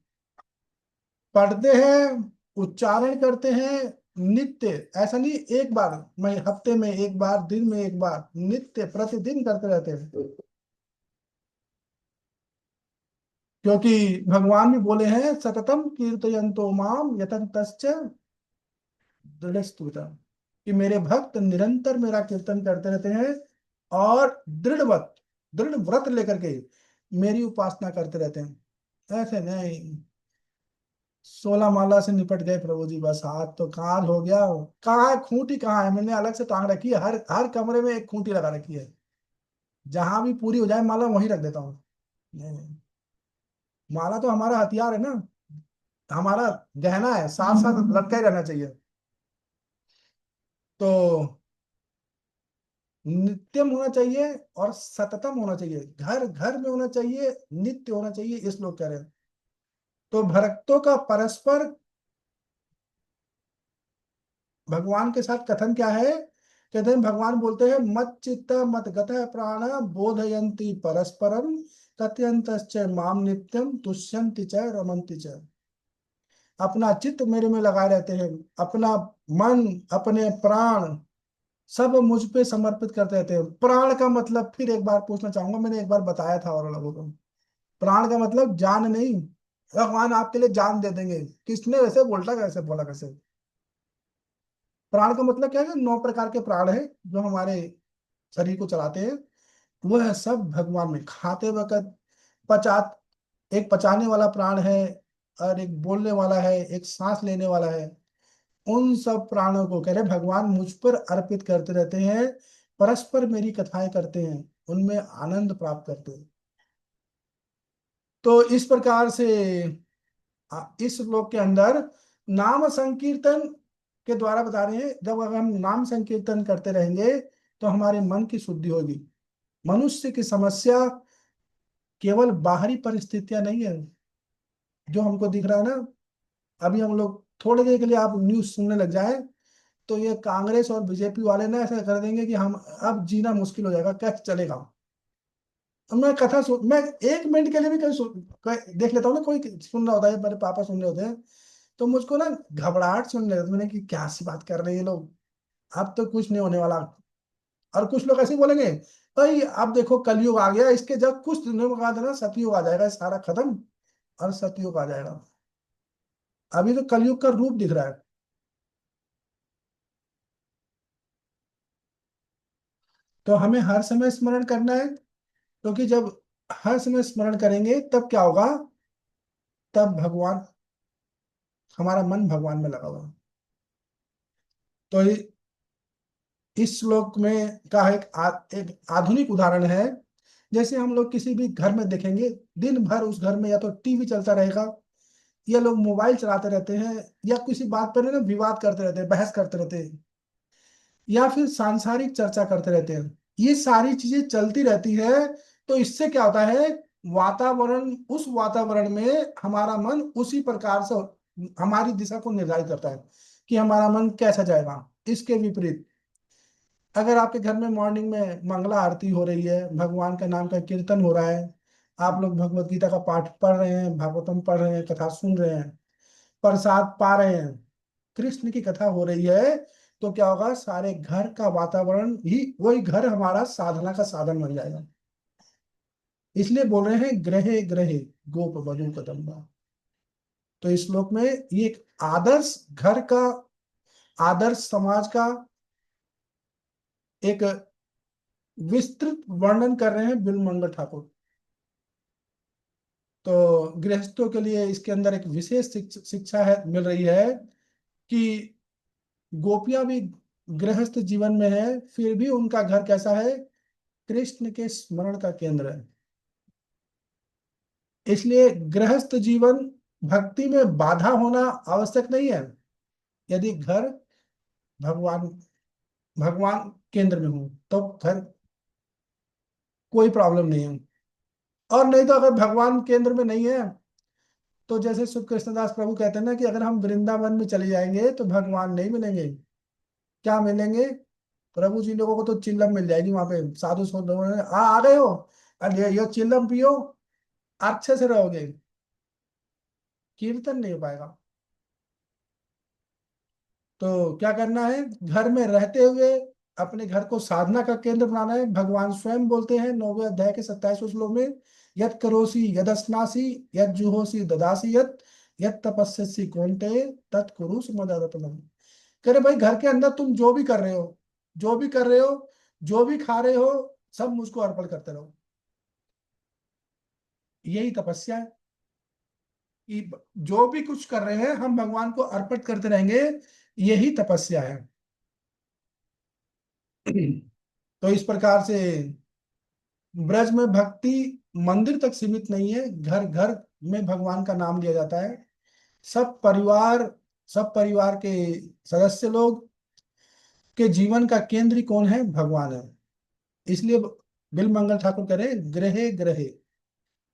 पढ़ते हैं, उच्चारण करते हैं, नित्य। ऐसा नहीं एक बार, मैं हफ्ते में एक बार, दिन में एक बार, नित्य प्रतिदिन करते रहते हैं। क्योंकि भगवान भी बोले हैं, सततम कीर्तयन्तो माम यतन्तश्च दृढ़स्तुता, कि मेरे भक्त निरंतर मेरा कीर्तन करते रहते हैं और दृढ़वत, दृढ़ व्रत लेकर के मेरी उपासना करते रहते हैं। ऐसे नहीं 16 माला से निपट गए प्रभु जी, बस हाथ तो काल हो गया। कहाँ है खूंटी, कहाँ है, मैंने अलग से टांग रखी है, हर हर कमरे में एक खूंटी लगा रखी है। जहां भी पूरी हो जाए माला वहीं रख देता हूँ। नहीं नहीं, माला तो हमारा हथियार है ना, हमारा गहना है, साथ साथ लटका ही रहना चाहिए। तो नित्यम होना चाहिए और सततम होना चाहिए, घर घर में होना चाहिए, नित्य होना चाहिए, इस लोग कह रहे हैं। तो भक्तों का परस्पर भगवान के साथ कथन क्या है, कहते हैं भगवान बोलते हैं, मत चित्त मत गतः प्राण बोधयंती परस्परम तत्यंतश्च माम नित्यम तुष्यंति च रमन्ति च। अपना चित्त मेरे में लगाए रहते हैं, अपना मन, अपने प्राण सब मुझ पे समर्पित करते रहते हैं। प्राण का मतलब फिर एक बार पूछना चाहूंगा, मैंने एक बार बताया था और लोगों को, प्राण का मतलब जान नहीं। भगवान आपके लिए जान दे देंगे, किसने वैसे बोलता, कैसे बोला कैसे। प्राण का मतलब क्या है, 9 प्रकार के प्राण है जो हमारे शरीर को चलाते हैं। वह सब भगवान में, खाते वक्त पचा, एक पचाने वाला प्राण है, और एक बोलने वाला है, एक सांस लेने वाला है। उन सब प्राणों को कह रहे भगवान मुझ पर अर्पित करते रहते हैं, परस्पर मेरी कथाएं करते हैं, उनमें आनंद प्राप्त करते हैं। तो इस प्रकार से इस श्लोक के अंदर नाम संकीर्तन के द्वारा बता रहे हैं, जब अगर हम नाम संकीर्तन करते रहेंगे तो हमारे मन की शुद्धि होगी। मनुष्य की समस्या केवल बाहरी परिस्थितियां नहीं है जो हमको दिख रहा है ना। अभी हम लोग थोड़ी देर के लिए आप न्यूज सुनने लग जाए तो ये कांग्रेस और बीजेपी वाले ना ऐसा कर देंगे कि हम अब जीना मुश्किल हो जाएगा, कैसे चलेगा। अब मैं कथा सुन, मैं 1 मिनट के लिए भी देख लेता हूँ ना, कोई सुन रहा होता है, मेरे पापा सुन रहे होते हैं, तो मुझको ना घबराहट सुनने लगती है। मैंने कि क्या सी बात कर रहे हैं ये लोग, अब तो कुछ नहीं होने वाला। और कुछ लोग ऐसे ही बोलेंगे, भाई अब देखो कलयुग आ गया, इसके जब कुछ दिनों के बाद है ना सतयुग आ जाएगा, सारा खत्म और सतयुग आ जाएगा। अभी तो कलयुग का रूप दिख रहा है। तो हमें हर समय स्मरण करना है, क्योंकि जब हर समय स्मरण करेंगे तब क्या होगा, तब भगवान, हमारा मन भगवान में लगा हुआ। तो इस श्लोक में का एक आधुनिक उदाहरण है। जैसे हम लोग किसी भी घर में देखेंगे, दिन भर उस घर में या तो टीवी चलता रहेगा, या लोग मोबाइल चलाते रहते हैं, या किसी बात पर ना विवाद करते रहते हैं, बहस करते रहते हैं, या फिर सांसारिक चर्चा करते रहते हैं। ये सारी चीजें चलती रहती है। तो इससे क्या होता है, वातावरण, उस वातावरण में हमारा मन उसी प्रकार से हमारी दिशा को निर्धारित करता है कि हमारा मन कैसा जाएगा। इसके विपरीत, अगर आपके घर में मॉर्निंग में मंगला आरती हो रही है, भगवान का नाम का कीर्तन हो रहा है, आप लोग भगवत गीता का पाठ पढ़ रहे हैं, भागवतम पढ़ रहे हैं, कथा सुन रहे हैं, प्रसाद पा रहे हैं, कृष्ण की कथा हो रही है, तो क्या होगा, सारे घर का वातावरण ही, वही घर हमारा साधना का साधन बन जाएगा। इसलिए बोल रहे हैं ग्रहे ग्रहे गोप बधू कदम्बा। तो इस श्लोक में ये एक आदर्श घर का, आदर्श समाज का एक विस्तृत वर्णन कर रहे हैं बिलमंगल ठाकुर। तो गृहस्थों के लिए इसके अंदर एक विशेष शिक्षा है, मिल रही है कि गोपियां भी गृहस्थ जीवन में है, फिर भी उनका घर कैसा है, कृष्ण के स्मरण का केंद्र है। इसलिए गृहस्थ जीवन भक्ति में बाधा होना आवश्यक नहीं है, यदि घर भगवान भगवान केंद्र में हो तो घर कोई प्रॉब्लम नहीं है। और नहीं तो अगर भगवान केंद्र में नहीं है, तो जैसे सुख कृष्णदास प्रभु कहते हैं ना कि अगर हम वृंदावन में चले जाएंगे तो भगवान नहीं मिलेंगे। क्या मिलेंगे, प्रभु जी लोगों को तो चिल्लम मिल जाएगी वहां पे, साधु संत लोगों ने, आ गए हो, अरे ये चिल्लम पियो, अच्छे से रहोगे, कीर्तन नहीं हो पाएगा। तो क्या करना है, घर में रहते हुए अपने घर को साधना का केंद्र बनाना है। भगवान स्वयं बोलते हैं 9वें अध्याय के 27वें श्लोक में, यत करोसी यदस्नासी यत जुहोसी ददासी यत यत तपस्यसि कौन्तेय तत् कुरु मदरतनम। कह रहे भाई घर के अंदर तुम जो भी कर रहे हो, जो भी कर रहे हो, जो भी खा रहे हो, सब मुझको अर्पण करते रहो। यही तपस्या है कि जो भी कुछ कर रहे हैं हम भगवान को अर्पित करते रहेंगे, यही तपस्या है। तो इस प्रकार से ब्रज में भक्ति मंदिर तक सीमित नहीं है, घर घर में भगवान का नाम लिया जाता है। सब परिवार, सब परिवार के सदस्य लोग के जीवन का केंद्र ही कौन है, भगवान है। इसलिए बिल मंगल ठाकुर कह रहे हैं ग्रहे ग्रहे।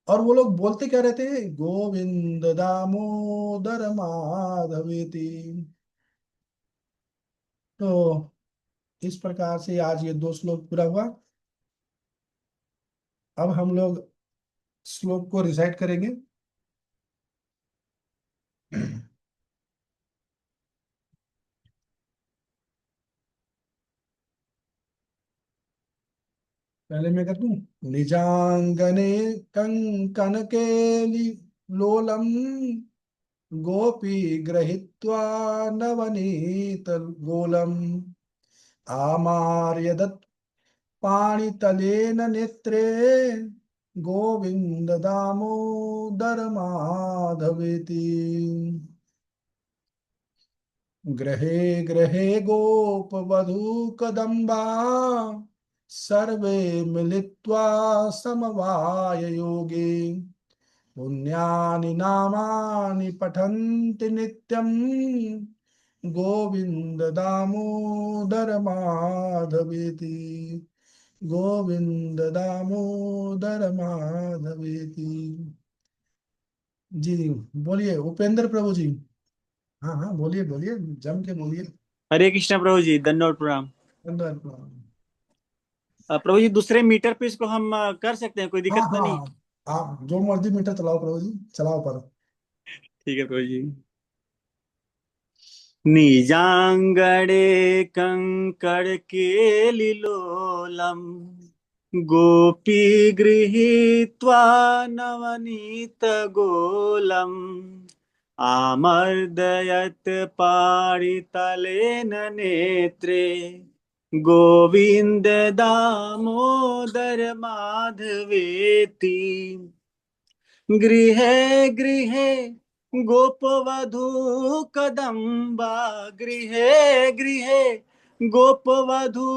और वो लोग बोलते क्या रहते हैं, गोविंद दामोदर माधवेति। तो इस प्रकार से आज ये 2 श्लोक पूरा हुआ। अब हम लोग श्लोक को रिसाइट करेंगे। पहले मैं कर दूं, निजांगने कंकन केली लोलम गोपी गृहीत्वा नवनीत गोलम आमार्यदत् पाणितलेन नेत्रे गोविंद दामोदर माधवेति। गृहे गृहे गोप वधू कदम्बा सर्वे मिलित्वा समवाय योगे पुण्यानि नामानि पठन्ति नित्यम् गोविंद दामोदर माधवेति, गोविंद दामोदर माधवेति। जी बोलिए उपेंद्र प्रभु जी। हाँ हाँ बोलिए बोलिए, जम के बोलिए। हरे कृष्णा प्रभु जी, दंडवत प्रणाम। धन्यवाद प्रभु। प्रभु जी, दूसरे मीटर पे इसको हम कर सकते हैं, कोई हाँ दिक्कत तो हाँ नहीं? हाँ, आप जो मर्जी मीटर चलाओ प्रभु जी, चलाओ पर। ठीक है प्रभु जी। निजांगड़े कंकड़ केलिलोलम गोपी गृहीत्वा नवनीत गोलम आमर्दयत् पाणितलेन नेत्रे गोविंद दामोदर माधवेति गृहे गृहे गोपवधू कदम्बा गृहे गृहे गोपवधू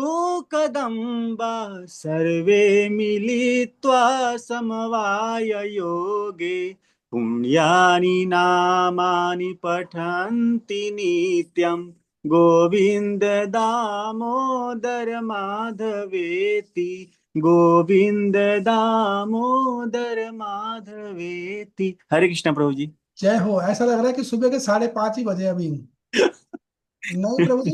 कदम्बा सर्वे मिलित्वा समवाय योगे पुण्यानि नामानि पठन्ति नित्यं गोविन्द दामोदर माधवेति गोविंद दामोदर माधवेति। हरे कृष्णा प्रभु जी। जय हो। ऐसा लग रहा है कि सुबह के 5:30 ही बजे अभी। नहीं प्रभु जी,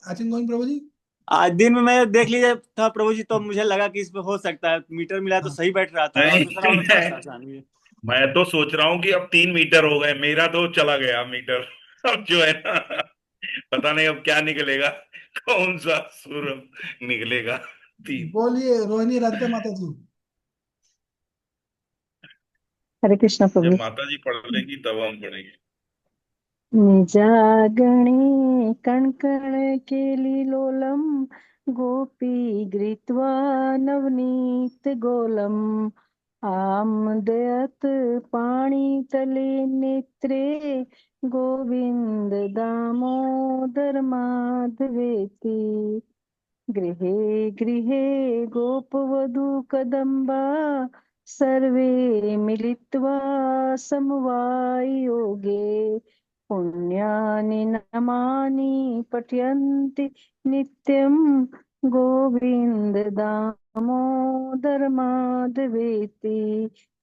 आई थिंक गोइंग प्रभु जी। आज दिन में मैं देख लीजिए था प्रभु जी, तो मुझे लगा कि इसमें हो सकता है, मीटर मिला तो हाँ सही बैठ रहा था, और नहीं दूसरा वाला थोड़ा सा आसान भी है। मैं तो सोच रहा हूँ कि अब 3 मीटर हो गए, मेरा तो चला गया मीटर। अब जो है ना, पता नहीं अब क्या निकलेगा, कौन सा सुर अब निकलेगा। तीन। बोलिए रोहिणी राधिका माता जी। हरे कृष्ण जब प्रभु। माता जी पढ़ लेंगी तब हम पढ़ेंगे। निजागणे कणकण केलिलोलं गोपी गृहीत्वा नवनीत गोलम् आमदयत् पाणितले नेत्रे गोविन्द दामोदर माधवेति गृहे गृहे गोपवधू कदम्बा सर्वे मिलित्वा समवायोगे पुण्यानि नामानि पठन्ति नित्यं गोविन्द दामोदर माधवेति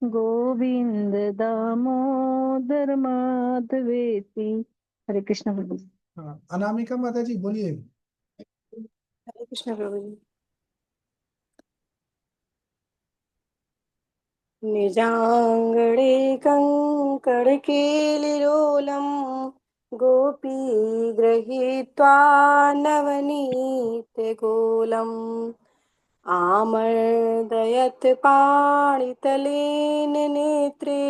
गोविन्द दामोदर माधवेति। हरे कृष्ण प्रभु। हाँ अनामिका माता जी बोलिए। हरे कृष्ण प्रभु जी। निजाङ्गणे कङ्कणकेलिलोलं गोपी गृहीत्वा नवनीतगोलम् आमर्दयत् पाणितलेन नेत्रे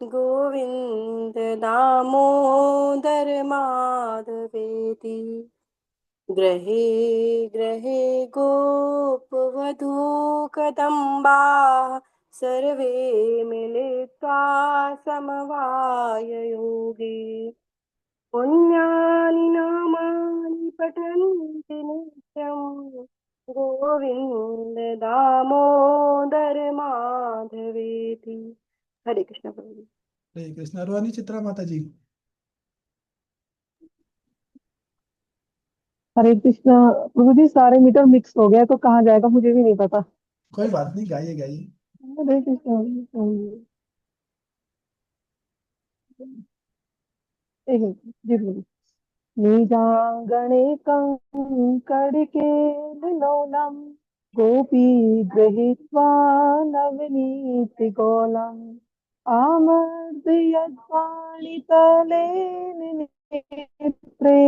गोविन्द दामोदर माधवेति गृहे गृहे गोपवधू कदम्बा सर्वे मिलित्वा समवाययोगे पुण्यानि नामानि पठन्ति नित्यं गोविन्द दामोदर माधवेति। हरे कृष्ण प्रभु जी। हरे कृष्णा। रोहिणी चित्रा माता जी। हरे कृष्णा प्रभु जी, सारे मीटर मिक्स हो गया तो कहाँ जाएगा मुझे भी नहीं पता। कोई बात नहीं, गाइए गाइए। हरे कृष्णा। एक मिनट, जी बोलिए। निजांगणे कंकड़िकेलिलोलं गोपी गृहीत्वा नवनीतगोलम् आमर्दयद्वाणितलेन नेत्रे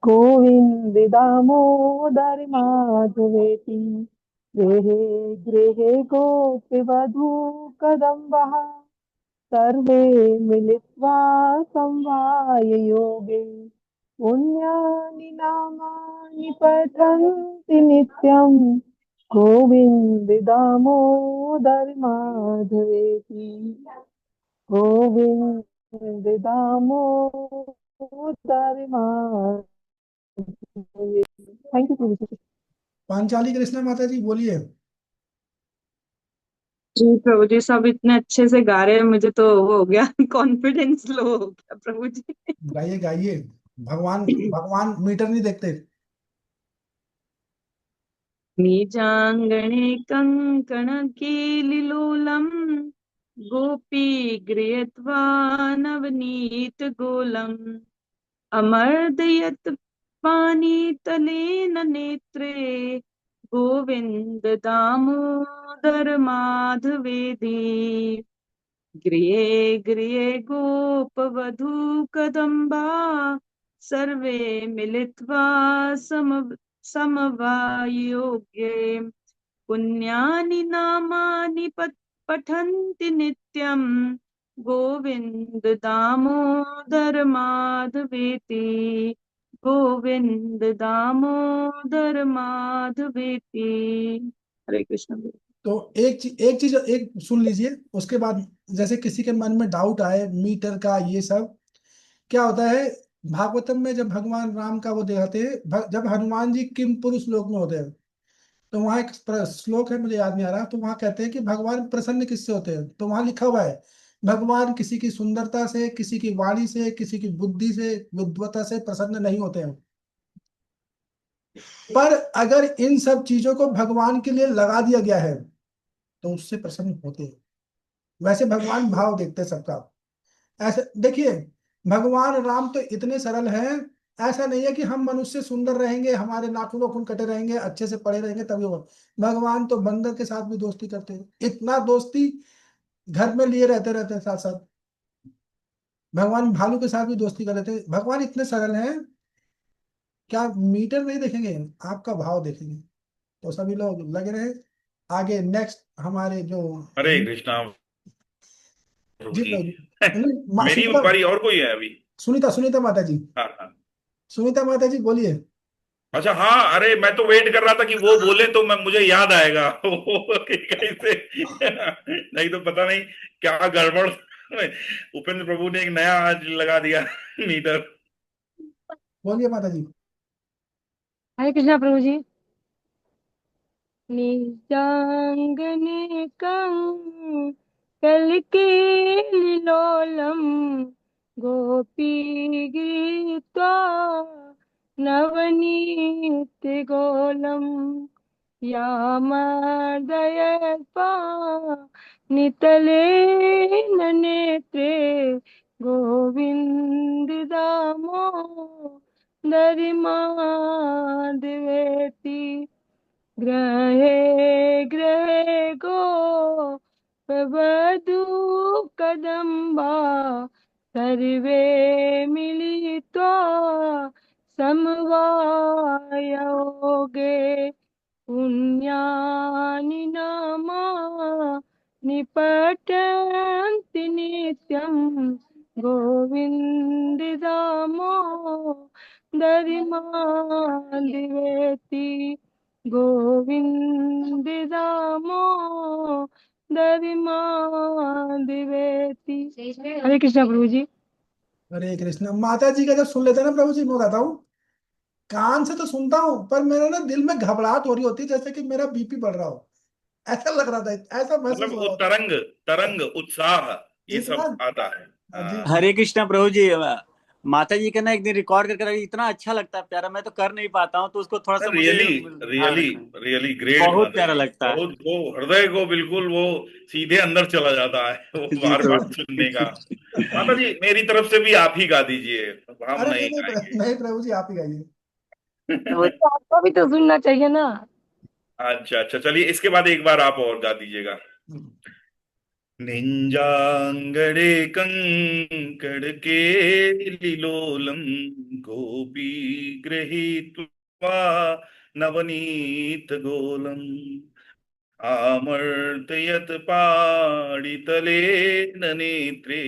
गोविन्ददामोदर माधवेति गृहे गृहे गोपीवधू कदम्बः सर्वे मिलित्वा समवाययोगे पुण्यानि नामानि पठन्ति नित्यं गोविन्द दामोदर माधवेति गोविन्द दामोदर माधवेति। थैंक यू प्रभु जी। पांचाली कृष्णा माता जी बोलिए। जी प्रभु जी, सब इतने अच्छे से गा रहे हैं, मुझे तो वो हो गया कॉन्फिडेंस लो हो गया प्रभु जी। गाइए गाइए। भगवान भगवान मीटर नहीं देखते। नीजाङ्गणे कङ्कणकीलिलोलम् गोपी गृहीत्वा नवनीतगोलम् अमर्दयत् पानीतलेन नेत्रे गोविन्द दामोदर माधवेति गृहे गृहे गोपवधू कदम्बा सर्वे मिलित्वा समवायोगे पुण्यानि नामानि पठन्ति नित्यम् गोविन्द दामोदर माधवेति गोविन्द दामोदर माधवेति। हरे कृष्ण। तो एक चीज एक सुन लीजिए, उसके बाद जैसे किसी के मन में डाउट आए मीटर का ये सब क्या होता है। भागवतम में जब भगवान राम का वो दिखाते हैं, जब हनुमान जी किम पुरुष लोक में होते हैं, तो वहां एक श्लोक है, मुझे याद नहीं आ रहा, तो वहां कहते हैं कि भगवान प्रसन्न किससे होते हैं, तो वहां लिखा हुआ है भगवान किसी की सुंदरता से, किसी की वाणी से, किसी की बुद्धि से, विद्वता से प्रसन्न नहीं होते हैं। पर अगर इन सब चीजों को भगवान के लिए लगा दिया गया है तो उससे प्रसन्न होते हैं। वैसे भगवान भाव देखते हैं सबका। ऐसे देखिए, भगवान राम तो इतने सरल हैं। ऐसा नहीं है कि हम मनुष्य सुंदर रहेंगे, हमारे नाखून खून कटे रहेंगे, अच्छे से पढ़े रहेंगे तभी होगा। भगवान तो बंदर के साथ भी दोस्ती करते हैं, इतना दोस्ती घर में लिए रहते रहते हैं साथ साथ। भगवान भालू के साथ भी दोस्ती कर लेते हैं। भगवान इतने सरल हैं। क्या मीटर नहीं देखेंगे, आपका भाव देखेंगे। तो सभी लोग लगे रहे। आगे नेक्स्ट हमारे जो हरे कृष्णा प्रभु जी जी। प्रभु जी। नहीं, मेरी सुनीता, बारी और कोई है अभी? सुनीता सुनीता माता जी। हाँ हाँ। सुनीता माता जी बोलिए। अच्छा हाँ, अरे मैं तो वेट कर रहा था कि वो बोले तो मैं मुझे याद आएगा कि कैसे नहीं तो पता नहीं क्या गड़बड़। उपेंद्र प्रभु ने एक नया आज लगा दिया मीटर। बोलिए माता जी। हरे कृष्णा प्रभु जी। निजांगने कलिकेलिलोलम् गोपी गीत्वा नवनीतगोलम् यामर्दयत्पा नितलेन नेत्रे गोविन्ददामो दरिमादवेति ग्रहे ग्रहे गो प्रवधू कदम्बा सर्वे मिलित्वा समवायोगे पुण्यानि नामानि पठन्ति नित्यं गोविन्दधामो दरिमादिवेति गोविंद दामो दरिमादिवेति। हरे कृष्णा प्रभु जी। हरे कृष्ण। माता जी का जब सुन लेते हैं ना प्रभु जी, मैं बताता हूँ, कान से तो सुनता हूँ पर मेरा ना दिल में घबराहट हो रही होती है, जैसे कि मेरा बीपी बढ़ रहा हो। ऐसा लग रहा था, ऐसा महसूस मतलब हो वो रहा था। तरंग तरंग उत्साह ये इतना। सब आता है। जी हाँ। जी। हरे कृष्णा प्रभु जी। माता जी का ना एक दिन रिकॉर्ड करके रखिए, इतना अच्छा लगता है, प्यारा। मैं तो कर नहीं पाता हूँ, तो उसको थोड़ा सा मुझे रियली ध्यान रियली रखना है। रियली ग्रेट बहुत माता प्यारा जी। लगता है। बहुत वो हृदय को बिल्कुल वो सीधे अंदर चला जाता है वो जी बार बार सुनने का। प्रभु। माता जी मेरी तरफ से भी आप ही गा दीजिए, हम अरे नहीं नहीं नहीं गाएंगे। नहीं प्रभु जी, आप ही गाइए। तो आपको भी तो सुनना चाहिए ना। अच्छा अच्छा, चलिए इसके बाद एक बार आप और गा दीजिएगा। नेञ्जाङ्गणे कङ्कणकेलिलोलं गोपी गृहीत्वा नवनीतगोलम् आमर्दयत् पाणितलेन नेत्रे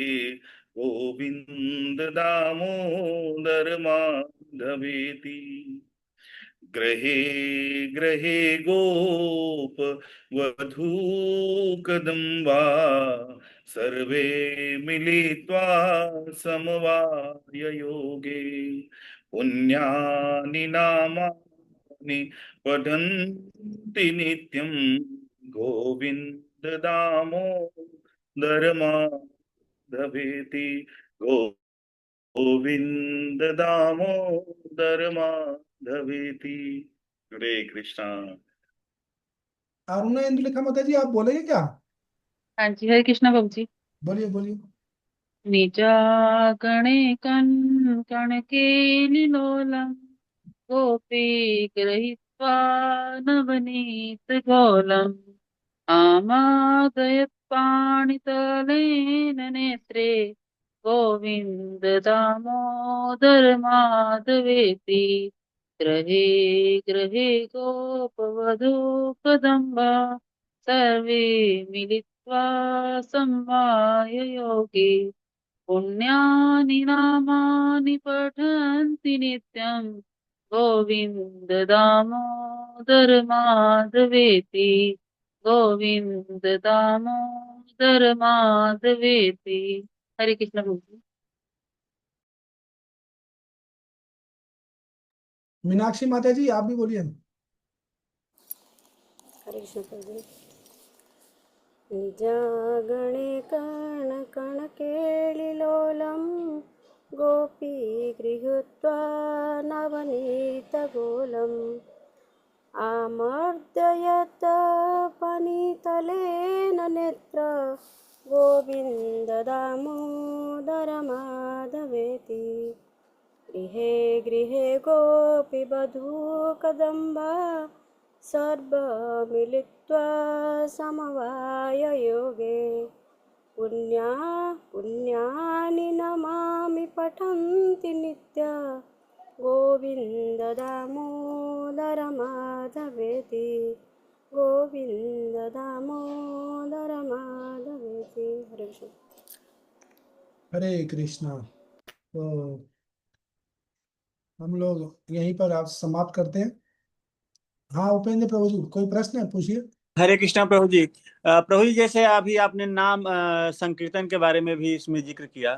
गोविन्द दामोदर गृहे गृहे गोप वधूकदम्बा सर्वे मिलित्वा समवाययोगे पुण्यानि नामानि पठन्ति नित्यं गोविन्द दामोदर माधवेति गोविंद दामोदर माधवेति। हरे कृष्णा। अरुणा इंदुलेखा माता जी, आप बोलेंगे क्या? हाँ जी, हरे कृष्णा प्रभु जी। बोलिए बोलिए। निजागणे कणकेलिलोलं गोपी गृहीत्वा नवनीतगौलम् आमादयत् पाणितलेन नेत्रे गोविन्द दामोदर माधवेति गृहे गृहे गोपवधू कदम्बा सर्वे मिलित्वा सम्माय योगे पुण्यानि नामानि पठन्ति नित्यम् गोविन्द दामोदर माधवेति गोविन्द दामोदर माधवेति। हरे कृष्ण प्रभु जी। मीनाक्षी माता जी, आप भी बोलिए। हरे कृष्ण प्रभु। निजागणे कर्णकणकेलिलोलं गोपीगृहीत्वा नवनीतगोलम् आमर्दयत् पनितलेन नेत्र गोविन्द दामोदर माधवेति गृहे गृहे गोपीवधूकदम्बा सर्वमिलित्वा समवाय योगे पुण्यानि नमामि पठन्ति नित्य गोविन्द दामोदर माधवेति गोविन्द दामोदर माधवेति। हरे कृष्ण। हरे कृष्णा। तो हम लोग यहीं पर आज समाप्त करते हैं। हाँ उपेंद्र प्रभु जी, कोई प्रश्न है, पूछिए। हरे कृष्णा प्रभु जी। प्रभु जी, जैसे अभी आपने नाम संकीर्तन के बारे में भी इसमें जिक्र किया,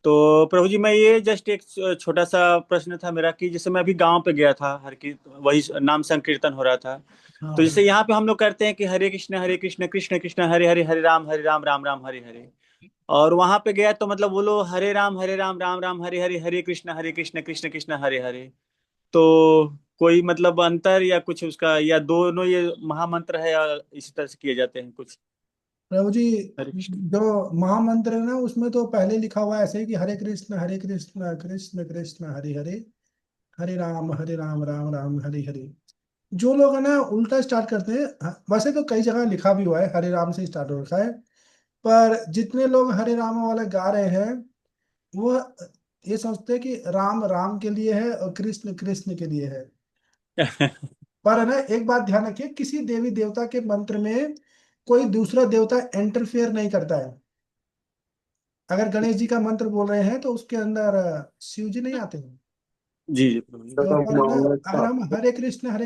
तो प्रभु जी मैं ये जस्ट एक छोटा सा प्रश्न था मेरा कि जैसे मैं अभी गांव पे गया था, हर की वही नाम संकीर्तन हो रहा था। हाँ तो जैसे हाँ यहाँ पे हम लोग करते हैं कि हरे कृष्ण कृष्ण कृष्ण हरे हरे, हरे राम राम राम हरे हरे। और वहां पे गया तो मतलब वो लोग हरे राम राम राम हरे हरे, हरे कृष्ण कृष्ण कृष्ण हरे हरे। तो कोई मतलब अंतर या कुछ उसका, या दोनों ये महामंत्र है या इसी तरह से किए जाते हैं कुछ? प्रभु जी, हरे कृष्ण। जो महामंत्र है ना, उसमें तो पहले लिखा हुआ है ऐसे ही कि हरे कृष्ण कृष्ण कृष्ण हरे हरे, हरे राम राम राम हरे हरे। जो लोग है ना उल्टा स्टार्ट करते हैं, वैसे तो कई जगह लिखा भी हुआ है हरे राम से स्टार्ट हो रखा है, पर जितने लोग हरे राम वाले गा रहे हैं वो ये सोचते हैं कि राम राम के लिए है और कृष्ण कृष्ण के लिए है। पर है ना, एक बात ध्यान रखिए, किसी देवी देवता के मंत्र में कोई दूसरा देवता इंटरफेयर नहीं करता है। अगर गणेश जी का मंत्र बोल रहे हैं तो उसके अंदर शिव जी नहीं आते हैं। जी जी प्रभु जी। तो पर है ना, अगर हम हरे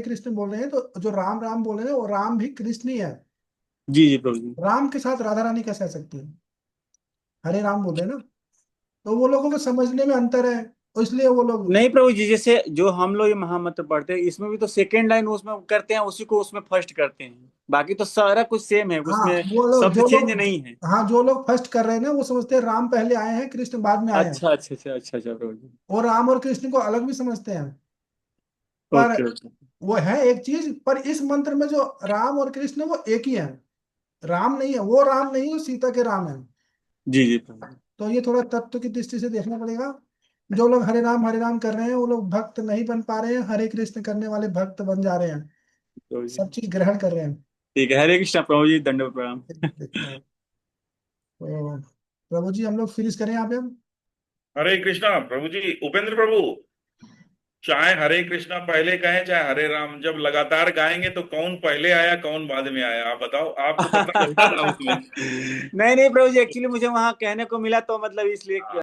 कृष्ण बोल रहे हैं तो जो राम राम बोल रहे हैं वो राम भी कृष्ण ही है। जी जी प्रभु जी। राम के साथ राधा रानी कैसे आ सकती है? हरे राम बोल रहे हैं ना, तो वो लोगों को समझने में अंतर है, तो इसलिए वो लोग। नहीं प्रभु जी, जैसे जो हम लोग ये महामंत्र पढ़ते हैं इसमें भी तो सेकेंड लाइन उसमें करते हैं, उसी को उसमें फर्स्ट करते हैं, बाकी तो सारा कुछ सेम है, हाँ उसमें वो लोग शब्द जो चेंज लोग नहीं है। हाँ जो लोग फर्स्ट कर रहे हैं ना वो समझते हैं राम पहले आए हैं कृष्ण बाद में आए हैं। अच्छा अच्छा अच्छा अच्छा अच्छा प्रभु जी। और राम और कृष्ण को अलग भी समझते हैं। पर ओके ओके। वो है एक चीज, पर इस मंत्र में जो राम और कृष्ण वो एक ही है। राम नहीं है, वो राम नहीं है, सीता के राम है। जी जी प्रभु जी। तो ये थोड़ा तत्व की दृष्टि से देखना पड़ेगा। जो लोग हरे राम कर रहे हैं वो लोग भक्त नहीं बन पा रहे हैं, हरे कृष्ण करने वाले भक्त बन जा रहे हैं, प्रभु जी सब चीज ग्रहण कर रहे हैं। ठीक है, हरे कृष्णा प्रभु जी, दंडवत प्रणाम। तो प्रभु जी हम लोग फिनिश करें यहाँ पे हम। हरे कृष्णा प्रभु जी। उपेंद्र प्रभु, चाहे हरे कृष्णा पहले कहें चाहे हरे राम, जब लगातार गाएंगे तो कौन पहले आया कौन बाद में आया, आप बताओ, आपको पता चलता ना उसमें। नहीं नहीं प्रभु जी, एक्चुअली मुझे वहां कहने को मिला तो मतलब इसलिए